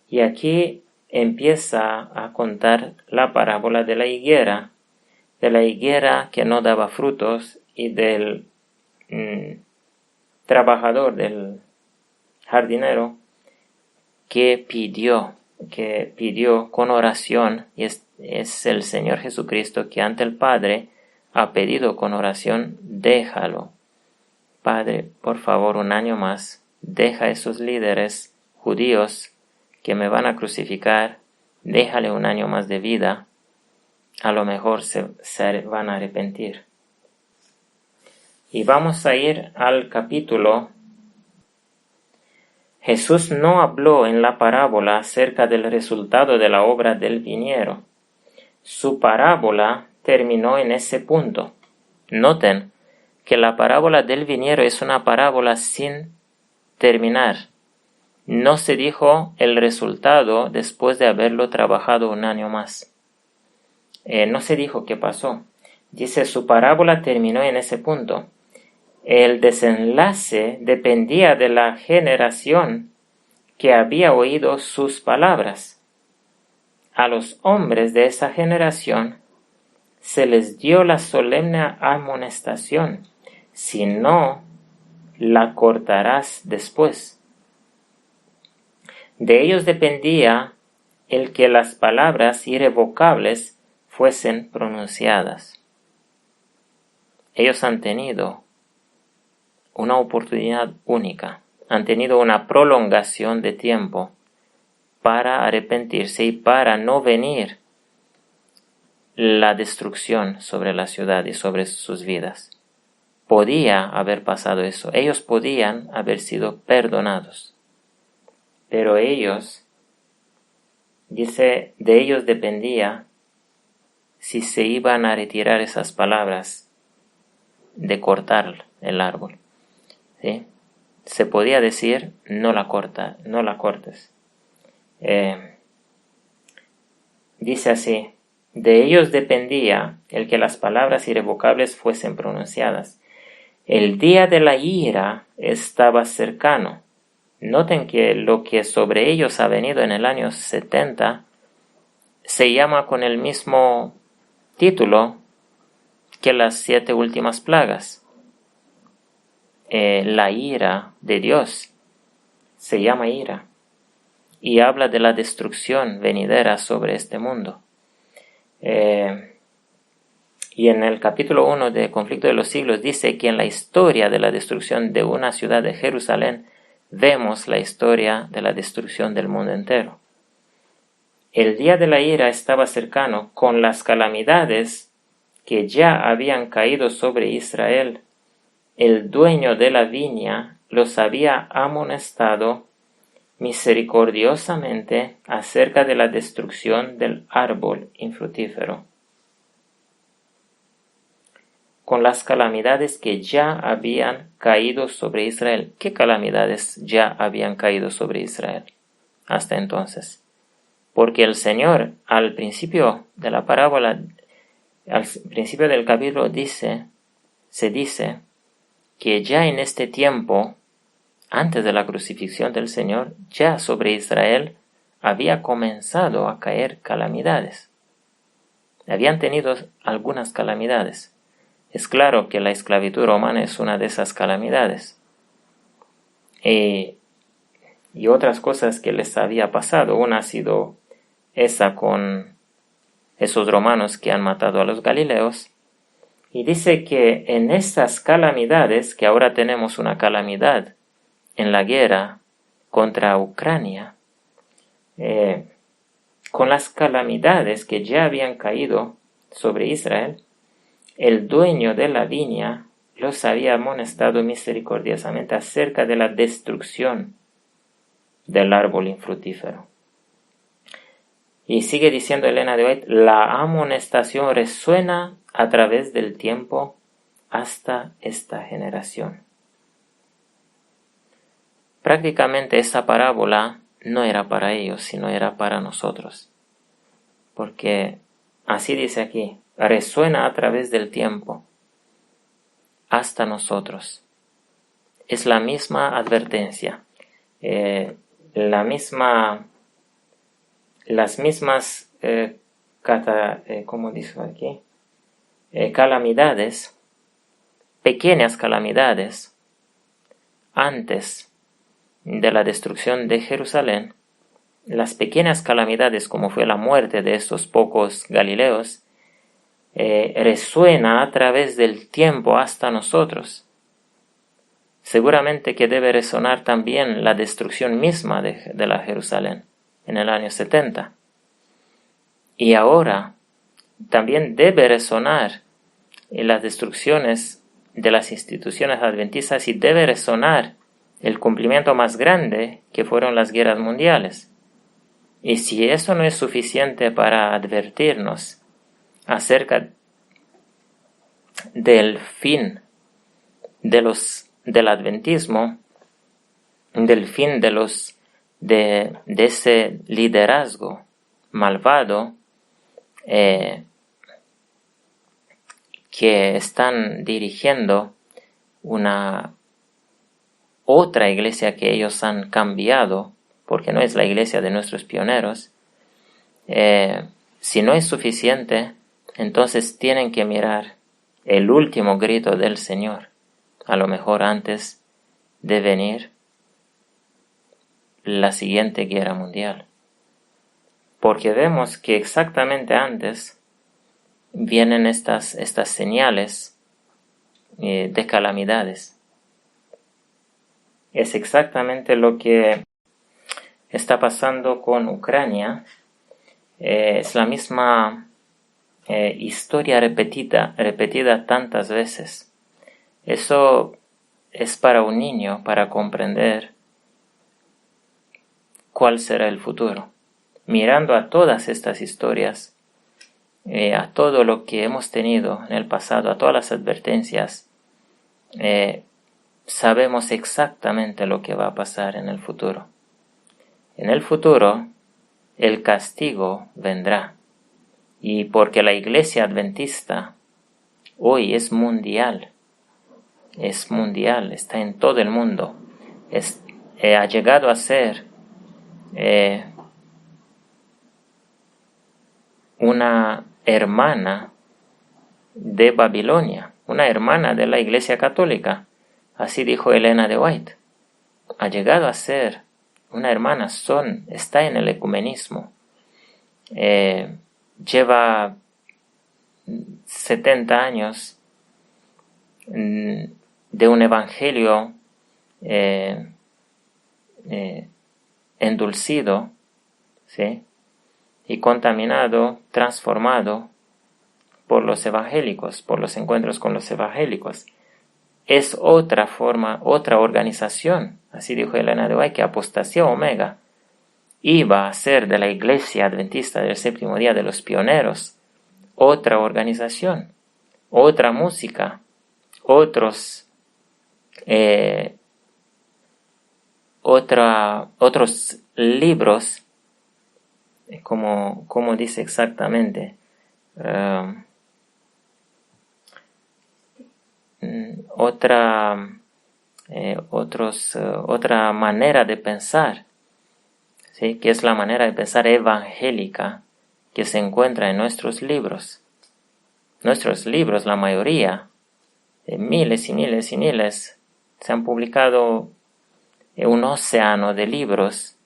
Y aquí empieza a contar la parábola de la higuera que no daba frutos y del trabajador, del jardinero, que pidió con oración, y es el Señor Jesucristo que ante el Padre ha pedido con oración, déjalo. Padre, por favor, un año más, deja a esos líderes judíos que me van a crucificar, déjale un año más de vida, a lo mejor se van a arrepentir. Y vamos a ir al capítulo. Jesús no habló en la parábola acerca del resultado de la obra del viñero. Su parábola terminó en ese punto. Noten que la parábola del viñero es una parábola sin terminar. No se dijo el resultado después de haberlo trabajado un año más. No se dijo qué pasó. Dice, su parábola terminó en ese punto. El desenlace dependía de la generación que había oído sus palabras. A los hombres de esa generación se les dio la solemne amonestación, si no, la cortarás después. De ellos dependía el que las palabras irrevocables fuesen pronunciadas. Ellos han tenido una oportunidad única, han tenido una prolongación de tiempo para arrepentirse y para no venir la destrucción sobre la ciudad y sobre sus vidas. Podía haber pasado eso, ellos podían haber sido perdonados, pero ellos, dice, de ellos dependía si se iban a retirar esas palabras de cortar el árbol. ¿Sí? Se podía decir, no la cortes. Dice así, de ellos dependía el que las palabras irrevocables fuesen pronunciadas. El día de la ira estaba cercano. Noten que lo que sobre ellos ha venido en el año 70 se llama con el mismo título que las 7 últimas plagas. La ira de Dios se llama ira y habla de la destrucción venidera sobre este mundo. Y en el capítulo 1 de Conflicto de los Siglos dice que en la historia de la destrucción de una ciudad de Jerusalén vemos la historia de la destrucción del mundo entero. El día de la ira estaba cercano con las calamidades que ya habían caído sobre Israel. El dueño de la viña los había amonestado misericordiosamente acerca de la destrucción del árbol infrutífero, con las calamidades que ya habían caído sobre Israel. ¿Qué calamidades ya habían caído sobre Israel hasta entonces? Porque el Señor, al principio de la parábola, al principio del capítulo se dice que ya en este tiempo, antes de la crucifixión del Señor, ya sobre Israel había comenzado a caer calamidades. Habían tenido algunas calamidades. Es claro que la esclavitud romana es una de esas calamidades. Y otras cosas que les había pasado. Una ha sido esa con esos romanos que han matado a los galileos. Y dice que en estas calamidades, que ahora tenemos una calamidad en la guerra contra Ucrania, con las calamidades que ya habían caído sobre Israel, el dueño de la viña los había amonestado misericordiosamente acerca de la destrucción del árbol infrutífero. Y sigue diciendo Elena de White, la amonestación resuena a través del tiempo hasta esta generación. Prácticamente esta parábola no era para ellos, sino era para nosotros. Porque así dice aquí, resuena a través del tiempo hasta nosotros. Es la misma advertencia, las mismas ¿cómo dice aquí? Calamidades, pequeñas calamidades, antes de la destrucción de Jerusalén, las pequeñas calamidades como fue la muerte de estos pocos galileos, resuena a través del tiempo hasta nosotros. Seguramente que debe resonar también la destrucción misma de la Jerusalén en el año 70. Y ahora también debe resonar en las destrucciones de las instituciones adventistas y debe resonar el cumplimiento más grande que fueron las guerras mundiales. Y si eso no es suficiente para advertirnos acerca del fin del adventismo, del fin de ese liderazgo malvado que están dirigiendo una otra iglesia que ellos han cambiado, porque no es la iglesia de nuestros pioneros, si no es suficiente, entonces tienen que mirar el último grito del Señor, a lo mejor antes de venir la siguiente guerra mundial. Porque vemos que exactamente antes vienen estas señales de calamidades. Es exactamente lo que está pasando con Ucrania. Es la misma historia repetida tantas veces. Eso es para un niño para comprender cuál será el futuro. Mirando a todas estas historias, a todo lo que hemos tenido en el pasado, a todas las advertencias, sabemos exactamente lo que va a pasar en el futuro. En el futuro, el castigo vendrá. Y porque la iglesia adventista hoy es mundial, está en todo el mundo, ha llegado a ser una hermana de Babilonia, una hermana de la Iglesia Católica. Así dijo Elena de White. Ha llegado a ser una hermana, está en el ecumenismo. Lleva 70 años de un evangelio endulcido, ¿sí? Y contaminado, transformado por los evangélicos, por los encuentros con los evangélicos. Es otra forma, otra organización, así dijo Elena de White, que Apostasía Omega iba a ser de la Iglesia Adventista del Séptimo Día, de los pioneros, otra organización, otra música, otros libros, como dice exactamente, otra manera de pensar, ¿sí? Que es la manera de pensar evangélica que se encuentra en nuestros libros. Nuestros libros, la mayoría, miles y miles y miles, se han publicado un océano de libros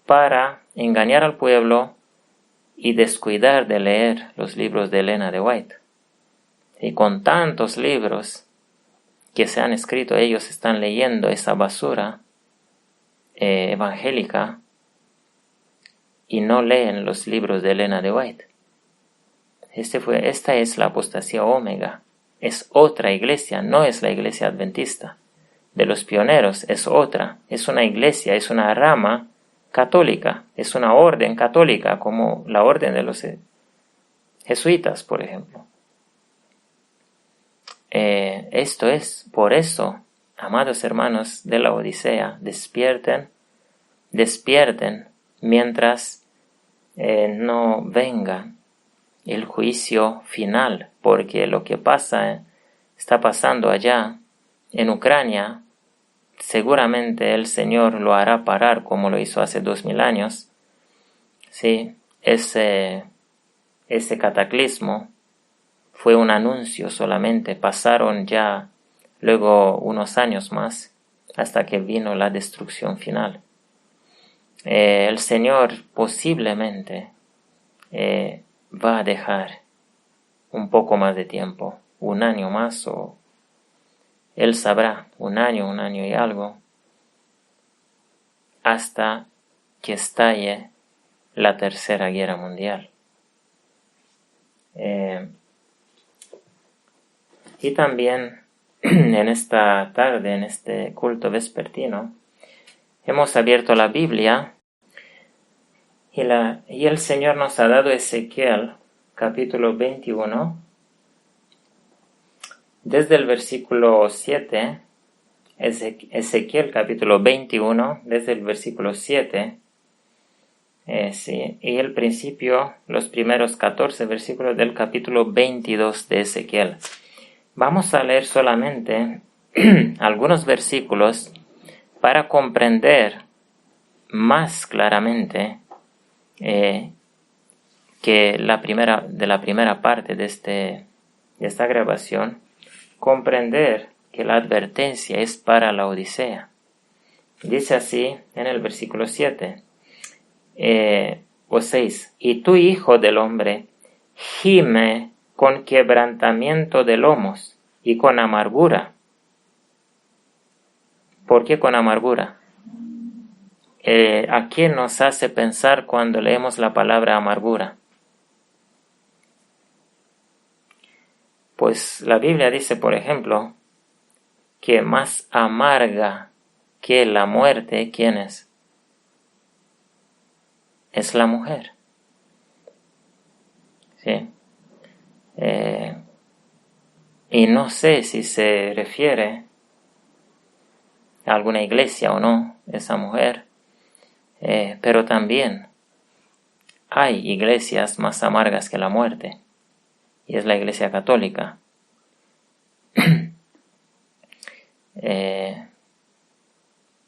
para engañar al pueblo y descuidar de leer los libros de Elena de White. Y con tantos libros que se han escrito, ellos están leyendo esa basura evangélica y no leen los libros de Elena de White. Esta es la apostasía Omega. Es otra iglesia, no es la iglesia adventista de los pioneros, es otra. Es una iglesia, es una rama católica, es una orden católica, como la orden de los jesuitas, por ejemplo. Esto es, por eso, amados hermanos de la Odisea, despierten mientras no venga el juicio final, porque lo que está pasando allá en Ucrania, seguramente el Señor lo hará parar como lo hizo hace 2000 años. Sí, ese cataclismo fue un anuncio solamente, pasaron ya luego unos años más hasta que vino la destrucción final. El Señor posiblemente va a dejar un poco más de tiempo, un año más, o Él sabrá, un año y algo, hasta que estalle la Tercera Guerra Mundial. Y también en esta tarde, en este culto vespertino, hemos abierto la Biblia y el Señor nos ha dado Ezequiel capítulo 21, desde el versículo 7, Ezequiel capítulo 21, desde el versículo 7, y el principio, los primeros 14 versículos del capítulo 22 de Ezequiel. Vamos a leer solamente algunos versículos para comprender más claramente que la primera parte de esta grabación, comprender que la advertencia es para la Odisea. Dice así en el versículo 7 o 6: y tú, hijo del hombre, gime con quebrantamiento de lomos y con amargura. ¿Por qué con amargura? ¿A qué nos hace pensar cuando leemos la palabra amargura? Pues la Biblia dice, por ejemplo, que más amarga que la muerte, ¿quién es? Es la mujer. ¿Sí? Y no sé si se refiere a alguna iglesia o no, esa mujer, pero también hay iglesias más amargas que la muerte, y es la Iglesia Católica.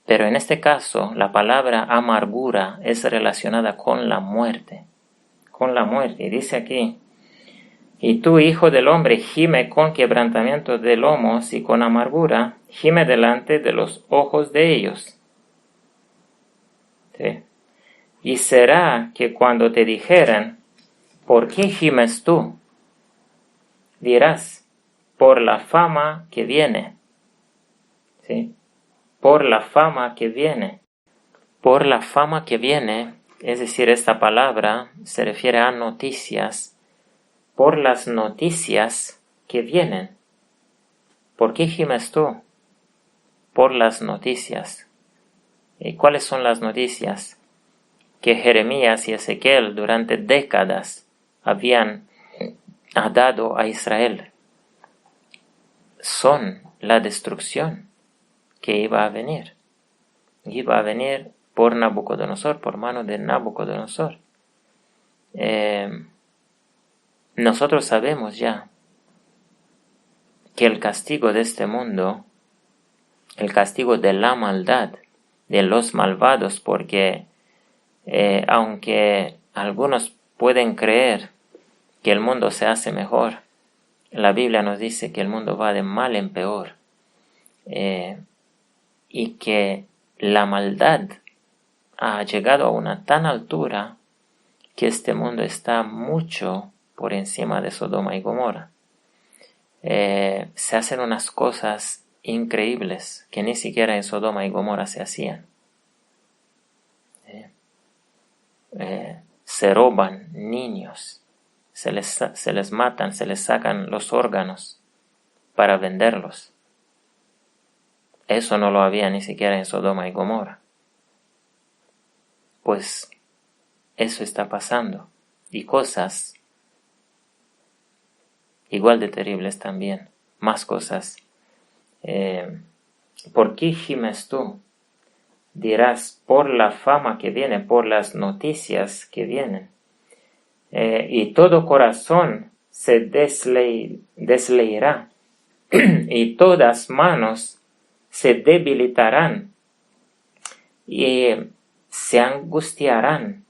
Pero en este caso, la palabra amargura es relacionada con la muerte, y dice aquí: Y tú, hijo del hombre, gime con quebrantamiento de lomos y con amargura, gime delante de los ojos de ellos. ¿Sí? Y será que cuando te dijeren, ¿por qué gimes tú? Dirás, por la fama que viene. ¿Sí? Por la fama que viene. Por la fama que viene, es decir, esta palabra se refiere a noticias. Por las noticias que vienen. ¿Por qué gimes tú? Por las noticias. ¿Y cuáles son las noticias? Que Jeremías y Ezequiel durante décadas habían dado a Israel. Son la destrucción que iba a venir. Iba a venir por Nabucodonosor, por mano de Nabucodonosor. Nosotros sabemos ya que el castigo de este mundo, el castigo de la maldad, de los malvados, porque aunque algunos pueden creer que el mundo se hace mejor, la Biblia nos dice que el mundo va de mal en peor, y que la maldad ha llegado a una tan altura que este mundo está mucho por encima de Sodoma y Gomorra. Se hacen unas cosas increíbles que ni siquiera en Sodoma y Gomorra se hacían. Se roban niños, se les matan, se les sacan los órganos para venderlos. Eso no lo había ni siquiera en Sodoma y Gomorra. Pues eso está pasando, y cosas igual de terribles también, más cosas. ¿Por qué gimes tú? Dirás, por la fama que viene, por las noticias que vienen. Y todo corazón se desleirá, y todas manos se debilitarán, y se angustiarán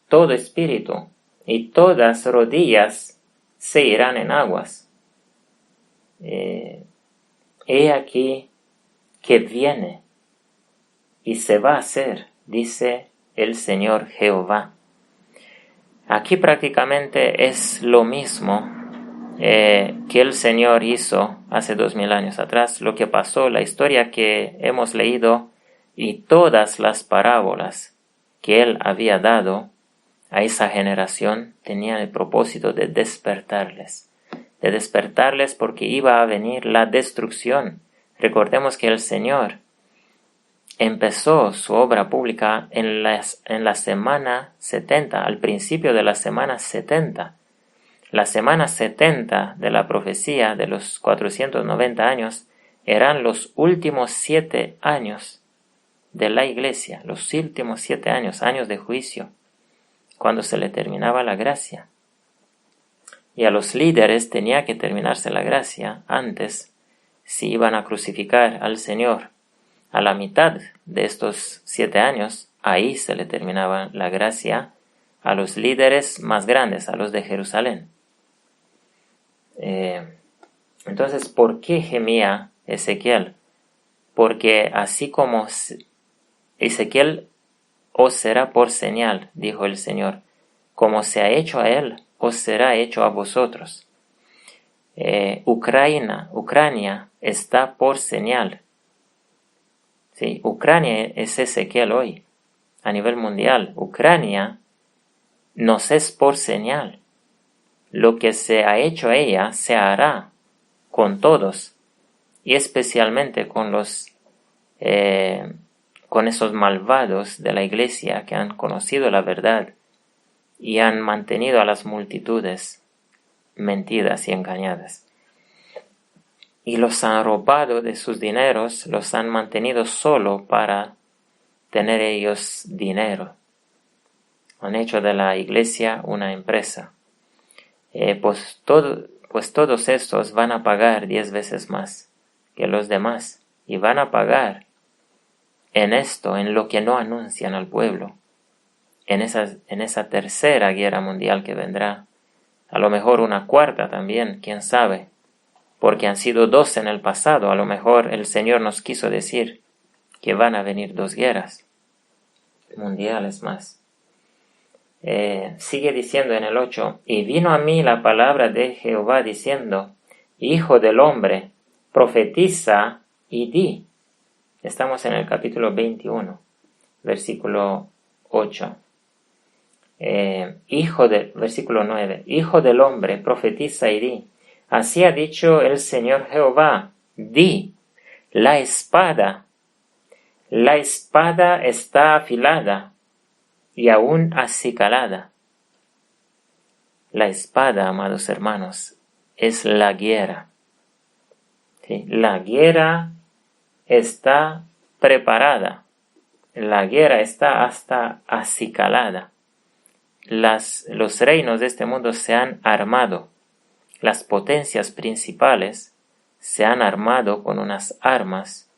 todo espíritu, y todas rodillas se irán en aguas. He aquí que viene, y se va a hacer, dice el Señor Jehová. Aquí prácticamente es lo mismo que el Señor hizo hace 2000 años atrás, lo que pasó, la historia que hemos leído y todas las parábolas que Él había dado a esa generación tenían el propósito de despertarles porque iba a venir la destrucción. Recordemos que el Señor empezó su obra pública en la semana 70, al principio de la semana 70. La semana 70 de la profecía de los 490 años eran los últimos 7 años de la iglesia, los últimos 7 años, años de juicio, cuando se le terminaba la gracia. Y a los líderes tenía que terminarse la gracia antes si iban a crucificar al Señor. A la mitad de estos 7 años, ahí se le terminaba la gracia a los líderes más grandes, a los de Jerusalén. Entonces, ¿por qué gemía Ezequiel? Porque así como Ezequiel os será por señal, dijo el Señor, como se ha hecho a él, os será hecho a vosotros. Ucrania está por señal. Sí, Ucrania es Ezequiel hoy, a nivel mundial. Ucrania nos es por señal. Lo que se ha hecho a ella se hará con todos, y especialmente con esos malvados de la iglesia que han conocido la verdad y han mantenido a las multitudes mentidas y engañadas. Y los han robado de sus dineros, los han mantenido solo para tener ellos dinero. Han hecho de la iglesia una empresa. Pues todos estos van a pagar 10 veces más que los demás, y van a pagar en esto, en lo que no anuncian al pueblo, en esa tercera guerra mundial que vendrá a lo mejor una cuarta también, quién sabe, porque han sido 2 en el pasado. A lo mejor el Señor nos quiso decir que van a venir 2 guerras mundiales más. Sigue diciendo en el 8, y vino a mí la palabra de Jehová diciendo, Hijo del hombre, profetiza y di. Estamos en el capítulo 21, versículo 8. Versículo 9, Hijo del hombre, profetiza y di. Así ha dicho el Señor Jehová, di, la espada está afilada y aún acicalada. La espada, amados hermanos, es la guerra. ¿Sí? La guerra está preparada. La guerra está hasta acicalada. Los reinos de este mundo se han armado. Las potencias principales se han armado con unas armas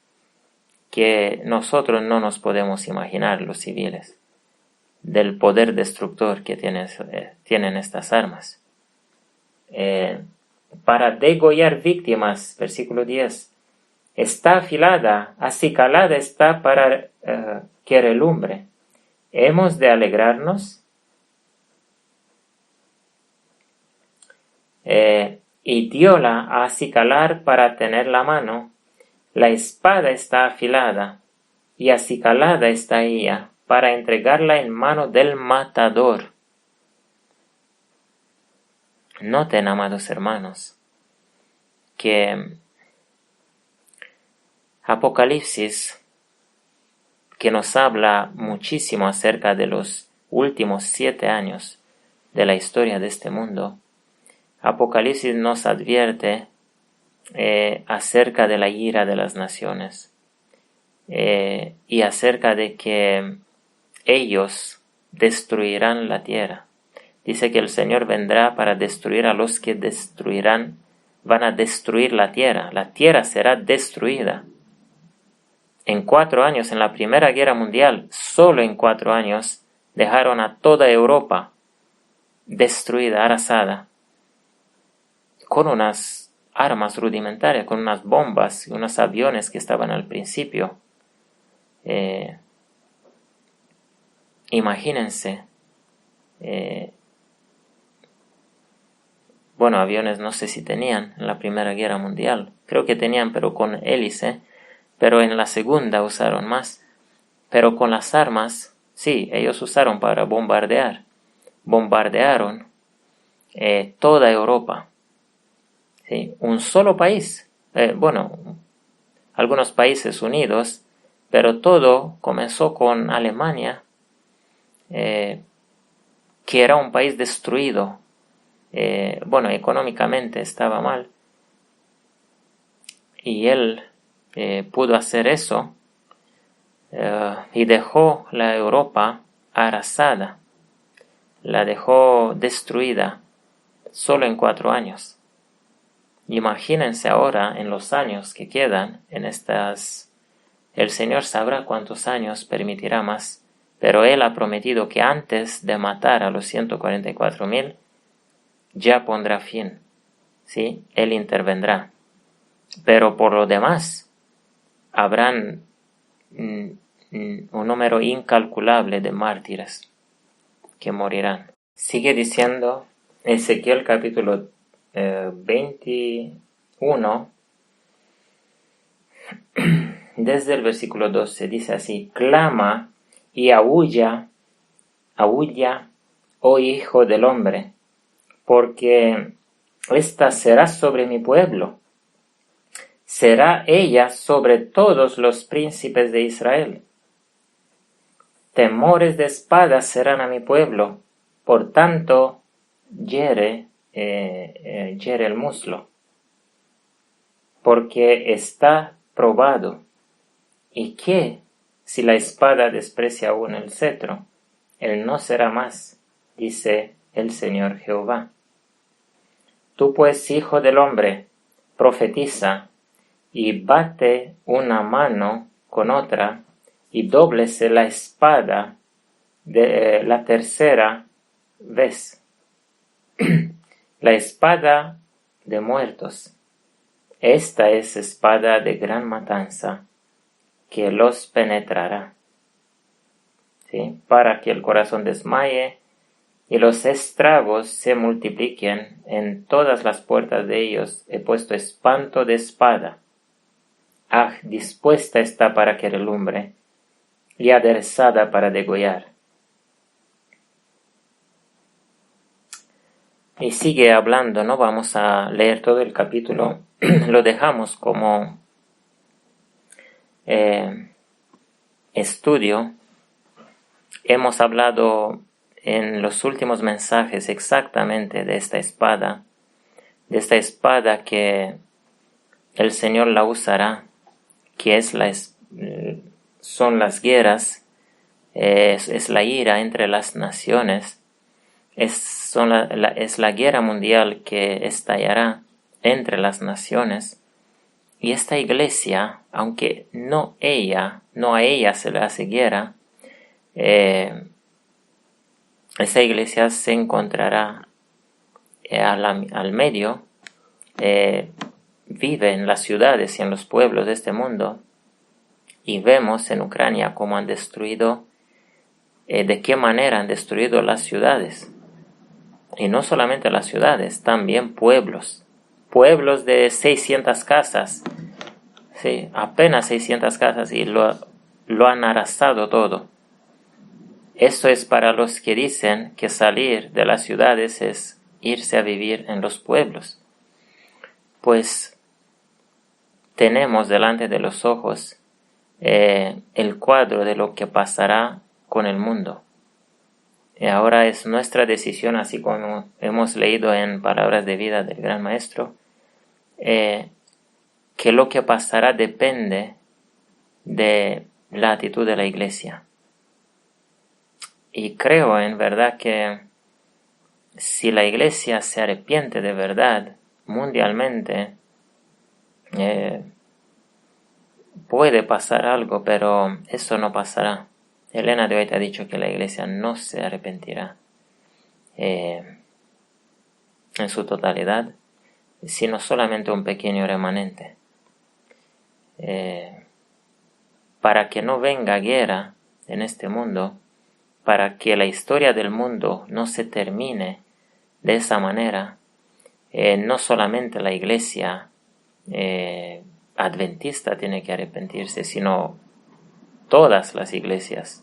que nosotros no nos podemos imaginar, los civiles, del poder destructor que tienen estas armas. Para degollar víctimas, versículo 10, está afilada, acicalada está para que relumbre. ¿Hemos de alegrarnos? Y dióla a acicalar para tener la mano. La espada está afilada, y acicalada está ella, para entregarla en mano del matador. Noten, amados hermanos, que Apocalipsis, que nos habla muchísimo acerca de los últimos 7 años de la historia de este mundo, Apocalipsis nos advierte acerca de la ira de las naciones y acerca de que ellos destruirán la tierra. Dice que el Señor vendrá para destruir a los que van a destruir la tierra. La tierra será destruida. En 4 años, en la Primera Guerra Mundial, solo en 4 años, dejaron a toda Europa destruida, arrasada, con unas armas rudimentarias, con unas bombas y unos aviones que estaban al principio. Imagínense, aviones no sé si tenían en la Primera Guerra Mundial, creo que tenían, pero con hélice, pero en la Segunda usaron más, pero con las armas, sí, ellos usaron para bombardearon toda Europa, ¿sí? Un solo país, algunos países unidos, pero todo comenzó con Alemania, que era un país destruido, económicamente estaba mal, y él pudo hacer eso y dejó la Europa arrasada, la dejó destruida solo en 4 años. Imagínense ahora en los años que quedan, el Señor sabrá cuántos años permitirá más, pero Él ha prometido que antes de matar a los 144,000, ya pondrá fin, ¿sí? Él intervendrá. Pero por lo demás, habrán un número incalculable de mártires que morirán. Sigue diciendo Ezequiel capítulo 21, desde el versículo 12, dice así: clama y aúlla, oh hijo del hombre, porque esta será sobre mi pueblo, será ella sobre todos los príncipes de Israel. Temores de espada serán a mi pueblo, por tanto hiere el muslo, porque está probado. ¿Y qué si la espada desprecia aún el cetro? Él no será más, dice el Señor Jehová. Tú pues, hijo del hombre, profetiza, y bate una mano con otra, y dóblese la espada de la tercera vez. La espada de muertos. Esta es espada de gran matanza que los penetrará, ¿sí? Para que el corazón desmaye y los estragos se multipliquen. En todas las puertas de ellos he puesto espanto de espada. Dispuesta está para que relumbre y aderezada para degollar. Y sigue hablando, no vamos a leer todo el capítulo, lo dejamos como estudio. Hemos hablado en los últimos mensajes exactamente de esta espada que el Señor la usará, que son las guerras, es la ira entre las naciones. Es la guerra mundial que estallará entre las naciones, y esta iglesia, aunque no a ella se le hace guerra, esa iglesia se encontrará al medio, vive en las ciudades y en los pueblos de este mundo, y vemos en Ucrania cómo han destruido, de qué manera han destruido las ciudades. Y no solamente las ciudades, también pueblos de 600 casas, sí, apenas 600 casas, y lo han arrasado todo. Esto es para los que dicen que salir de las ciudades es irse a vivir en los pueblos. Pues tenemos delante de los ojos el cuadro de lo que pasará con el mundo. Y ahora es nuestra decisión, así como hemos leído en Palabras de Vida del Gran Maestro, que lo que pasará depende de la actitud de la Iglesia. Y creo en verdad que si la Iglesia se arrepiente de verdad mundialmente, puede pasar algo, pero eso no pasará. Elena de White ha dicho que la Iglesia no se arrepentirá en su totalidad, sino solamente un pequeño remanente. Para que no venga guerra en este mundo, para que la historia del mundo no se termine de esa manera, no solamente la Iglesia adventista tiene que arrepentirse, sino todas las iglesias.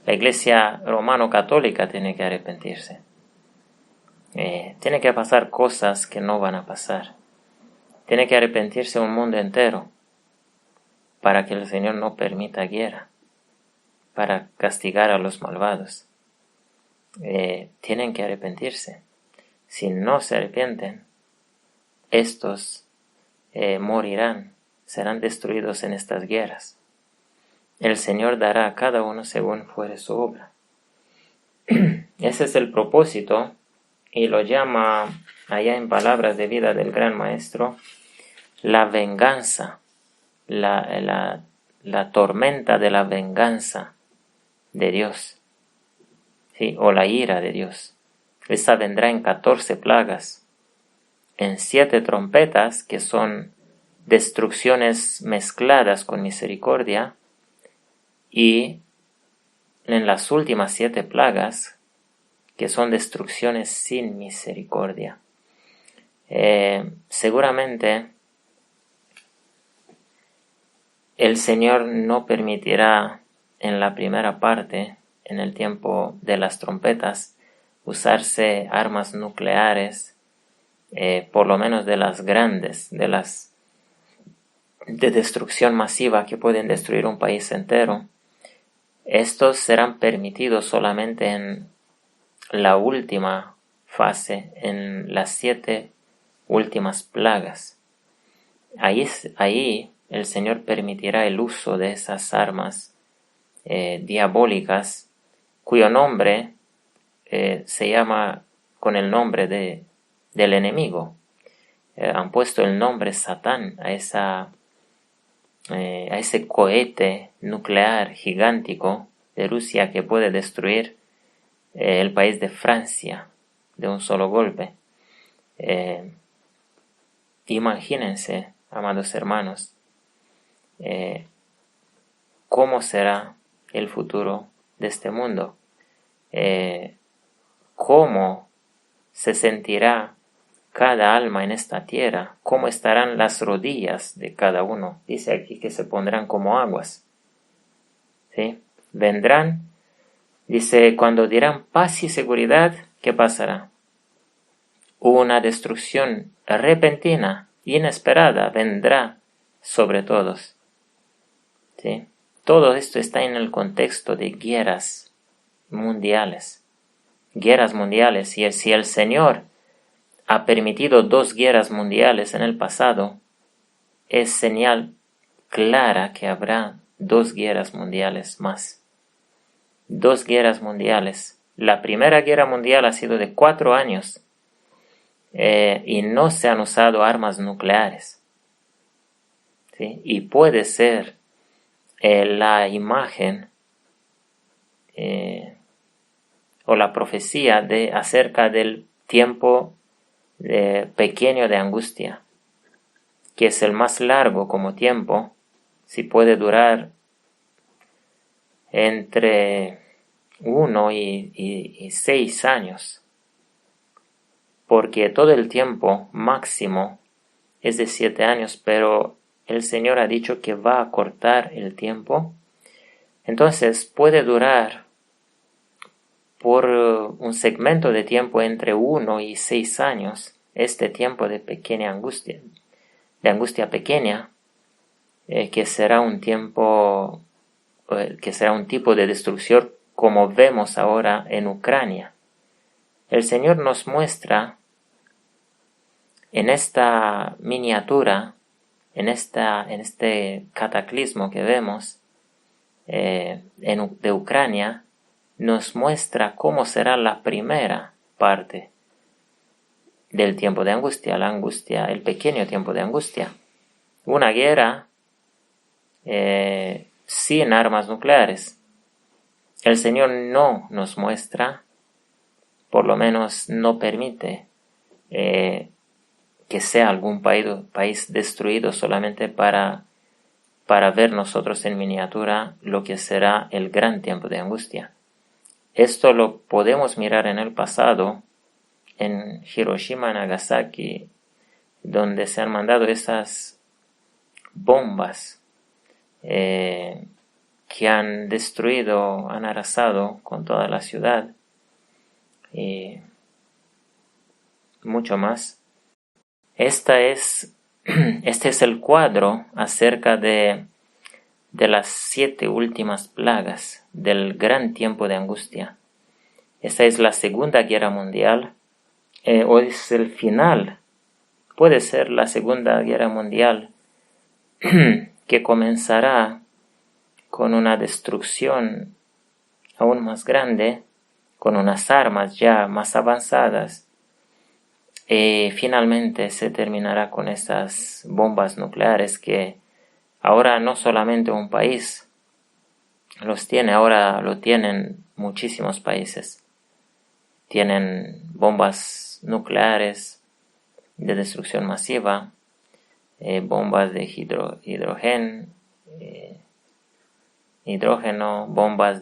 La Iglesia romano-católica tiene que arrepentirse. Tiene que pasar cosas que no van a pasar. Tiene que arrepentirse un mundo entero para que el Señor no permita guerra, para castigar a los malvados. Tienen que arrepentirse. Si no se arrepienten, estos morirán, serán destruidos en estas guerras. El Señor dará a cada uno según fuere su obra. Ese es el propósito, y lo llama allá en Palabras de Vida del Gran Maestro la venganza, la tormenta de la venganza de Dios, ¿sí? O la ira de Dios. Esa vendrá en 14 plagas, en 7 trompetas, que son destrucciones mezcladas con misericordia, y en las últimas 7 plagas, que son destrucciones sin misericordia. Seguramente el Señor no permitirá en la primera parte, en el tiempo de las trompetas, usarse armas nucleares, por lo menos de las grandes, de destrucción masiva que pueden destruir un país entero. Estos serán permitidos solamente en la última fase, en las 7 últimas plagas. Ahí el Señor permitirá el uso de esas armas diabólicas, cuyo nombre se llama con el nombre del enemigo. Han puesto el nombre Satán a ese cohete nuclear gigántico de Rusia que puede destruir el país de Francia de un solo golpe. Imagínense, amados hermanos, cómo será el futuro de este mundo, cómo se sentirá cada alma en esta tierra, cómo estarán las rodillas de cada uno. Dice aquí que se pondrán como aguas. ¿Sí? Vendrán, dice, cuando dirán paz y seguridad, ¿qué pasará? Una destrucción repentina, inesperada, vendrá sobre todos. ¿Sí? Todo esto está en el contexto de guerras mundiales. Guerras mundiales. Y si el Señor ha permitido 2 guerras mundiales en el pasado, es señal clara que habrá 2 guerras mundiales más. 2 guerras mundiales. La primera guerra mundial ha sido de 4 años y no se han usado armas nucleares. ¿Sí? Y puede ser la imagen o la profecía acerca del tiempo pequeño de angustia, que es el más largo como tiempo, si puede durar entre 1 y 6 años, porque todo el tiempo máximo es de 7 años, pero el Señor ha dicho que va a cortar el tiempo, entonces puede durar por un segmento de tiempo entre 1 y 6 años, este tiempo de pequeña angustia, de angustia pequeña, que será un tiempo, que será un tipo de destrucción como vemos ahora en Ucrania. El Señor nos muestra en esta miniatura, en este cataclismo que vemos de Ucrania, nos muestra cómo será la primera parte del tiempo de angustia, el pequeño tiempo de angustia. Una guerra sin armas nucleares. El Señor no nos muestra, por lo menos no permite que sea algún país destruido solamente para ver nosotros en miniatura lo que será el gran tiempo de angustia. Esto lo podemos mirar en el pasado, en Hiroshima y Nagasaki, donde se han mandado esas bombas que han destruido, han arrasado con toda la ciudad y mucho más. Este es el cuadro acerca de las 7 últimas plagas del gran tiempo de angustia. Esta es la Segunda Guerra Mundial, o es el final, puede ser la Segunda Guerra Mundial, que comenzará con una destrucción aún más grande, con unas armas ya más avanzadas, y finalmente se terminará con esas bombas nucleares que ahora no solamente un país los tiene, ahora lo tienen muchísimos países. Tienen bombas nucleares de destrucción masiva, bombas de hidrógeno, bombas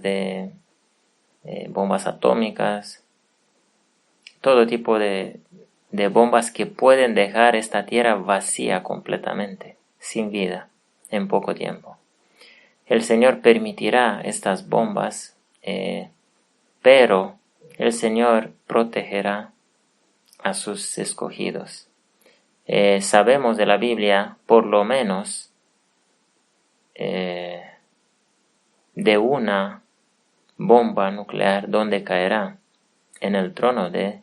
atómicas, todo tipo de bombas que pueden dejar esta tierra vacía completamente, sin vida, en poco tiempo. El Señor permitirá estas bombas, pero el Señor protegerá a sus escogidos. Sabemos de la Biblia, por lo menos, de una bomba nuclear donde caerá en el trono del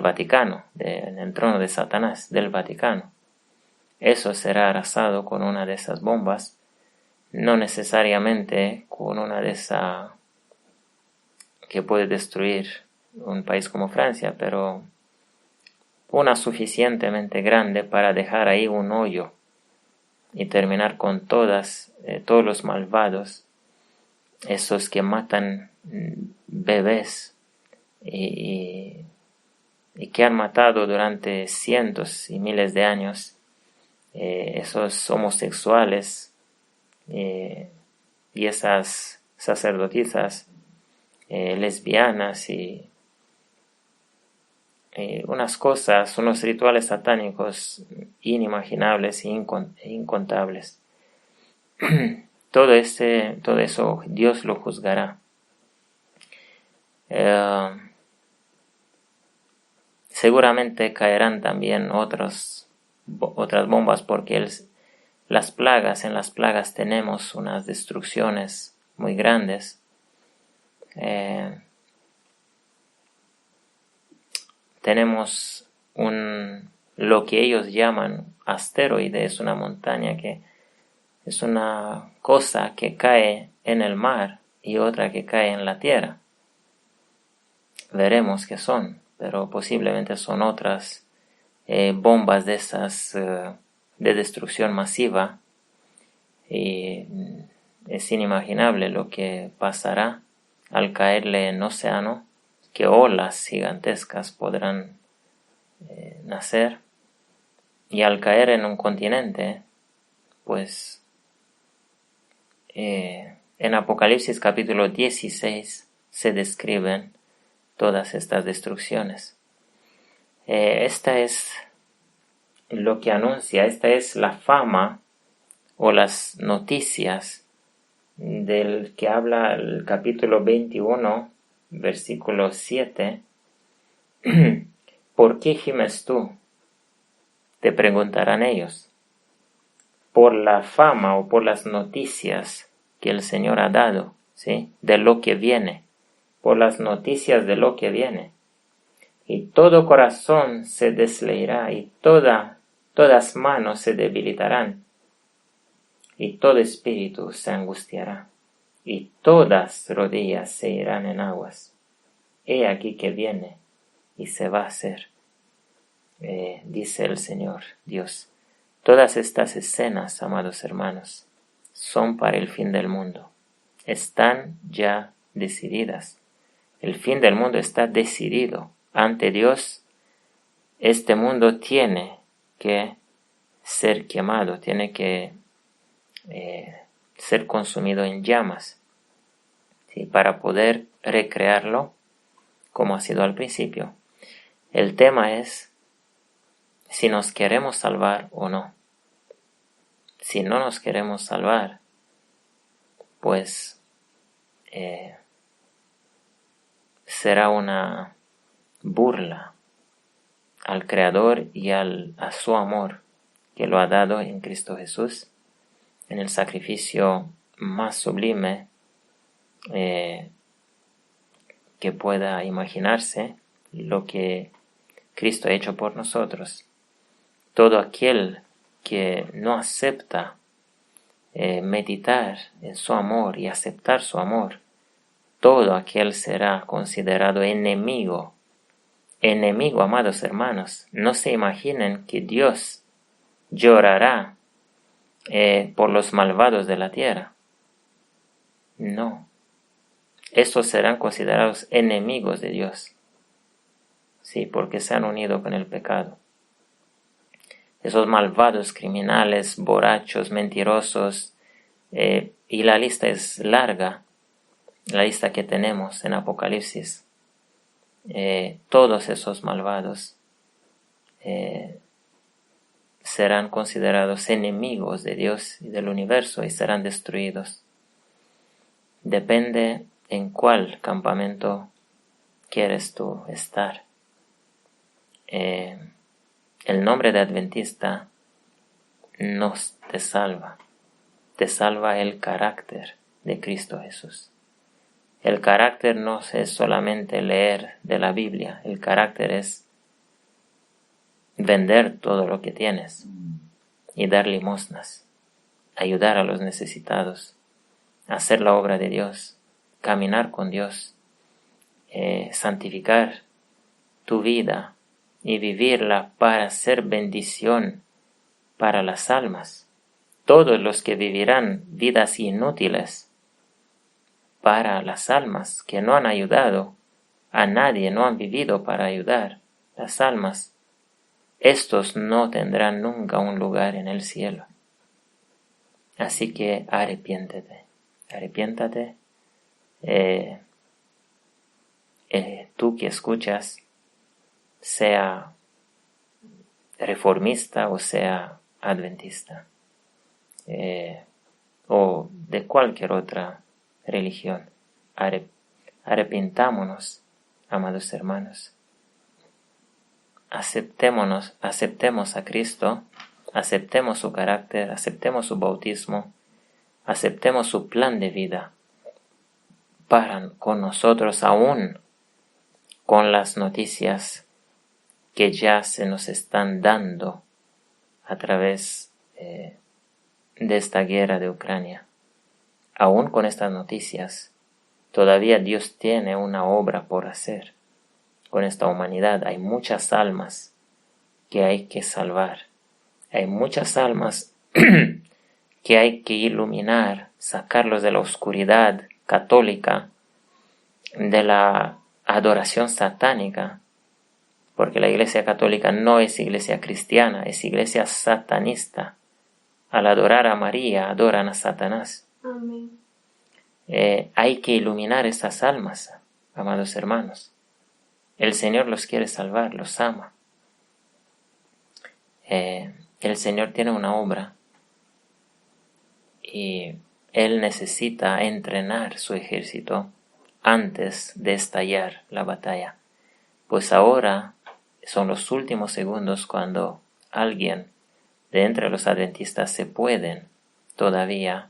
Vaticano, en el trono de Satanás del Vaticano. Eso será arrasado con una de esas bombas, no necesariamente con una de esas que puede destruir un país como Francia, pero una suficientemente grande para dejar ahí un hoyo y terminar con todos los malvados, esos que matan bebés y y que han matado durante cientos y miles de años, esos homosexuales y esas sacerdotisas lesbianas y unas cosas, unos rituales satánicos inimaginables e incontables. Todo eso Dios lo juzgará. Seguramente caerán también otras bombas, porque en las plagas tenemos unas destrucciones muy grandes. Tenemos lo que ellos llaman asteroide, es una montaña que es una cosa que cae en el mar y otra que cae en la tierra. Veremos qué son, pero posiblemente son otras bombas de esas de destrucción masiva, y es inimaginable lo que pasará al caerle en el océano, que olas gigantescas podrán nacer, y al caer en un continente, pues en Apocalipsis capítulo 16 se describen todas estas destrucciones. Esta es lo que anuncia, esta es la fama o las noticias del que habla el capítulo 21, versículo 7. ¿Por qué gimes tú?, te preguntarán ellos. Por la fama o por las noticias que el Señor ha dado, ¿sí?, de lo que viene, por las noticias de lo que viene. Y todo corazón se desleerá, y todas manos se debilitarán, y todo espíritu se angustiará, y todas rodillas se irán en aguas. He aquí que viene, y se va a hacer, dice el Señor Dios. Todas estas escenas, amados hermanos, son para el fin del mundo. Están ya decididas. El fin del mundo está decidido. Ante Dios, este mundo tiene que ser quemado, tiene que ser consumido en llamas, ¿sí?, para poder recrearlo como ha sido al principio. El tema es si nos queremos salvar o no. Si no nos queremos salvar, pues será una burla al Creador y a su amor que lo ha dado en Cristo Jesús, en el sacrificio más sublime que pueda imaginarse, lo que Cristo ha hecho por nosotros. Todo aquel que no acepta meditar en su amor y aceptar su amor, todo aquel será considerado enemigo. Enemigo, amados hermanos. No se imaginen que Dios llorará por los malvados de la tierra. No. Estos serán considerados enemigos de Dios. Sí, porque se han unido con el pecado. Esos malvados, criminales, borrachos, mentirosos, y la lista es larga, la lista que tenemos en Apocalipsis. Todos esos malvados serán considerados enemigos de Dios y del universo y serán destruidos. Depende en cuál campamento quieres tú estar. El nombre de Adventista no te salva el carácter de Cristo Jesús. El carácter no es solamente leer de la Biblia, el carácter es vender todo lo que tienes y dar limosnas, ayudar a los necesitados, hacer la obra de Dios, caminar con Dios, santificar tu vida y vivirla para ser bendición para las almas. Todos los que vivirán vidas inútiles para las almas, que no han ayudado a nadie, no han vivido para ayudar las almas, estos no tendrán nunca un lugar en el cielo. Así que arrepiéntete. Tú que escuchas, sea reformista o sea adventista, o de cualquier otra religión, arrepintámonos, amados hermanos. Aceptemos a Cristo, aceptemos su carácter, aceptemos su bautismo, aceptemos su plan de vida para con nosotros, aún con las noticias que ya se nos están dando a través de esta guerra de Ucrania. Aún con estas noticias, todavía Dios tiene una obra por hacer con esta humanidad. Hay muchas almas que hay que salvar. Hay muchas almas que hay que iluminar, sacarlos de la oscuridad católica, de la adoración satánica, porque la Iglesia católica no es iglesia cristiana, es iglesia satanista. Al adorar a María, adoran a Satanás. Amén. Hay que iluminar esas almas, amados hermanos. El Señor los quiere salvar, los ama. El Señor tiene una obra y Él necesita entrenar su ejército antes de estallar la batalla. Pues ahora son los últimos segundos cuando alguien de entre los adventistas se pueden todavía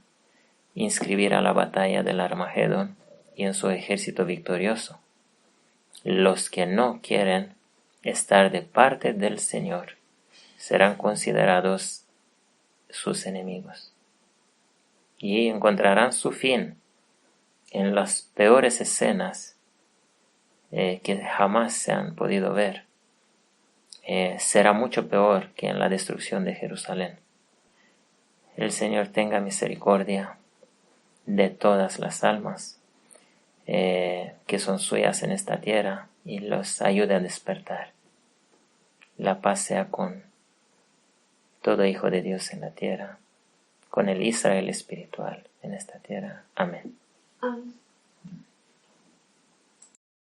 inscribir a la batalla del Armagedón y en su ejército victorioso. Los que no quieren estar de parte del Señor serán considerados sus enemigos y encontrarán su fin en las peores escenas que jamás se han podido ver. Será mucho peor que en la destrucción de Jerusalén. El Señor tenga misericordia de todas las almas que son suyas en esta tierra y los ayude a despertar. La paz sea con todo hijo de Dios en la tierra, con el Israel espiritual en esta tierra. Amén. Amén.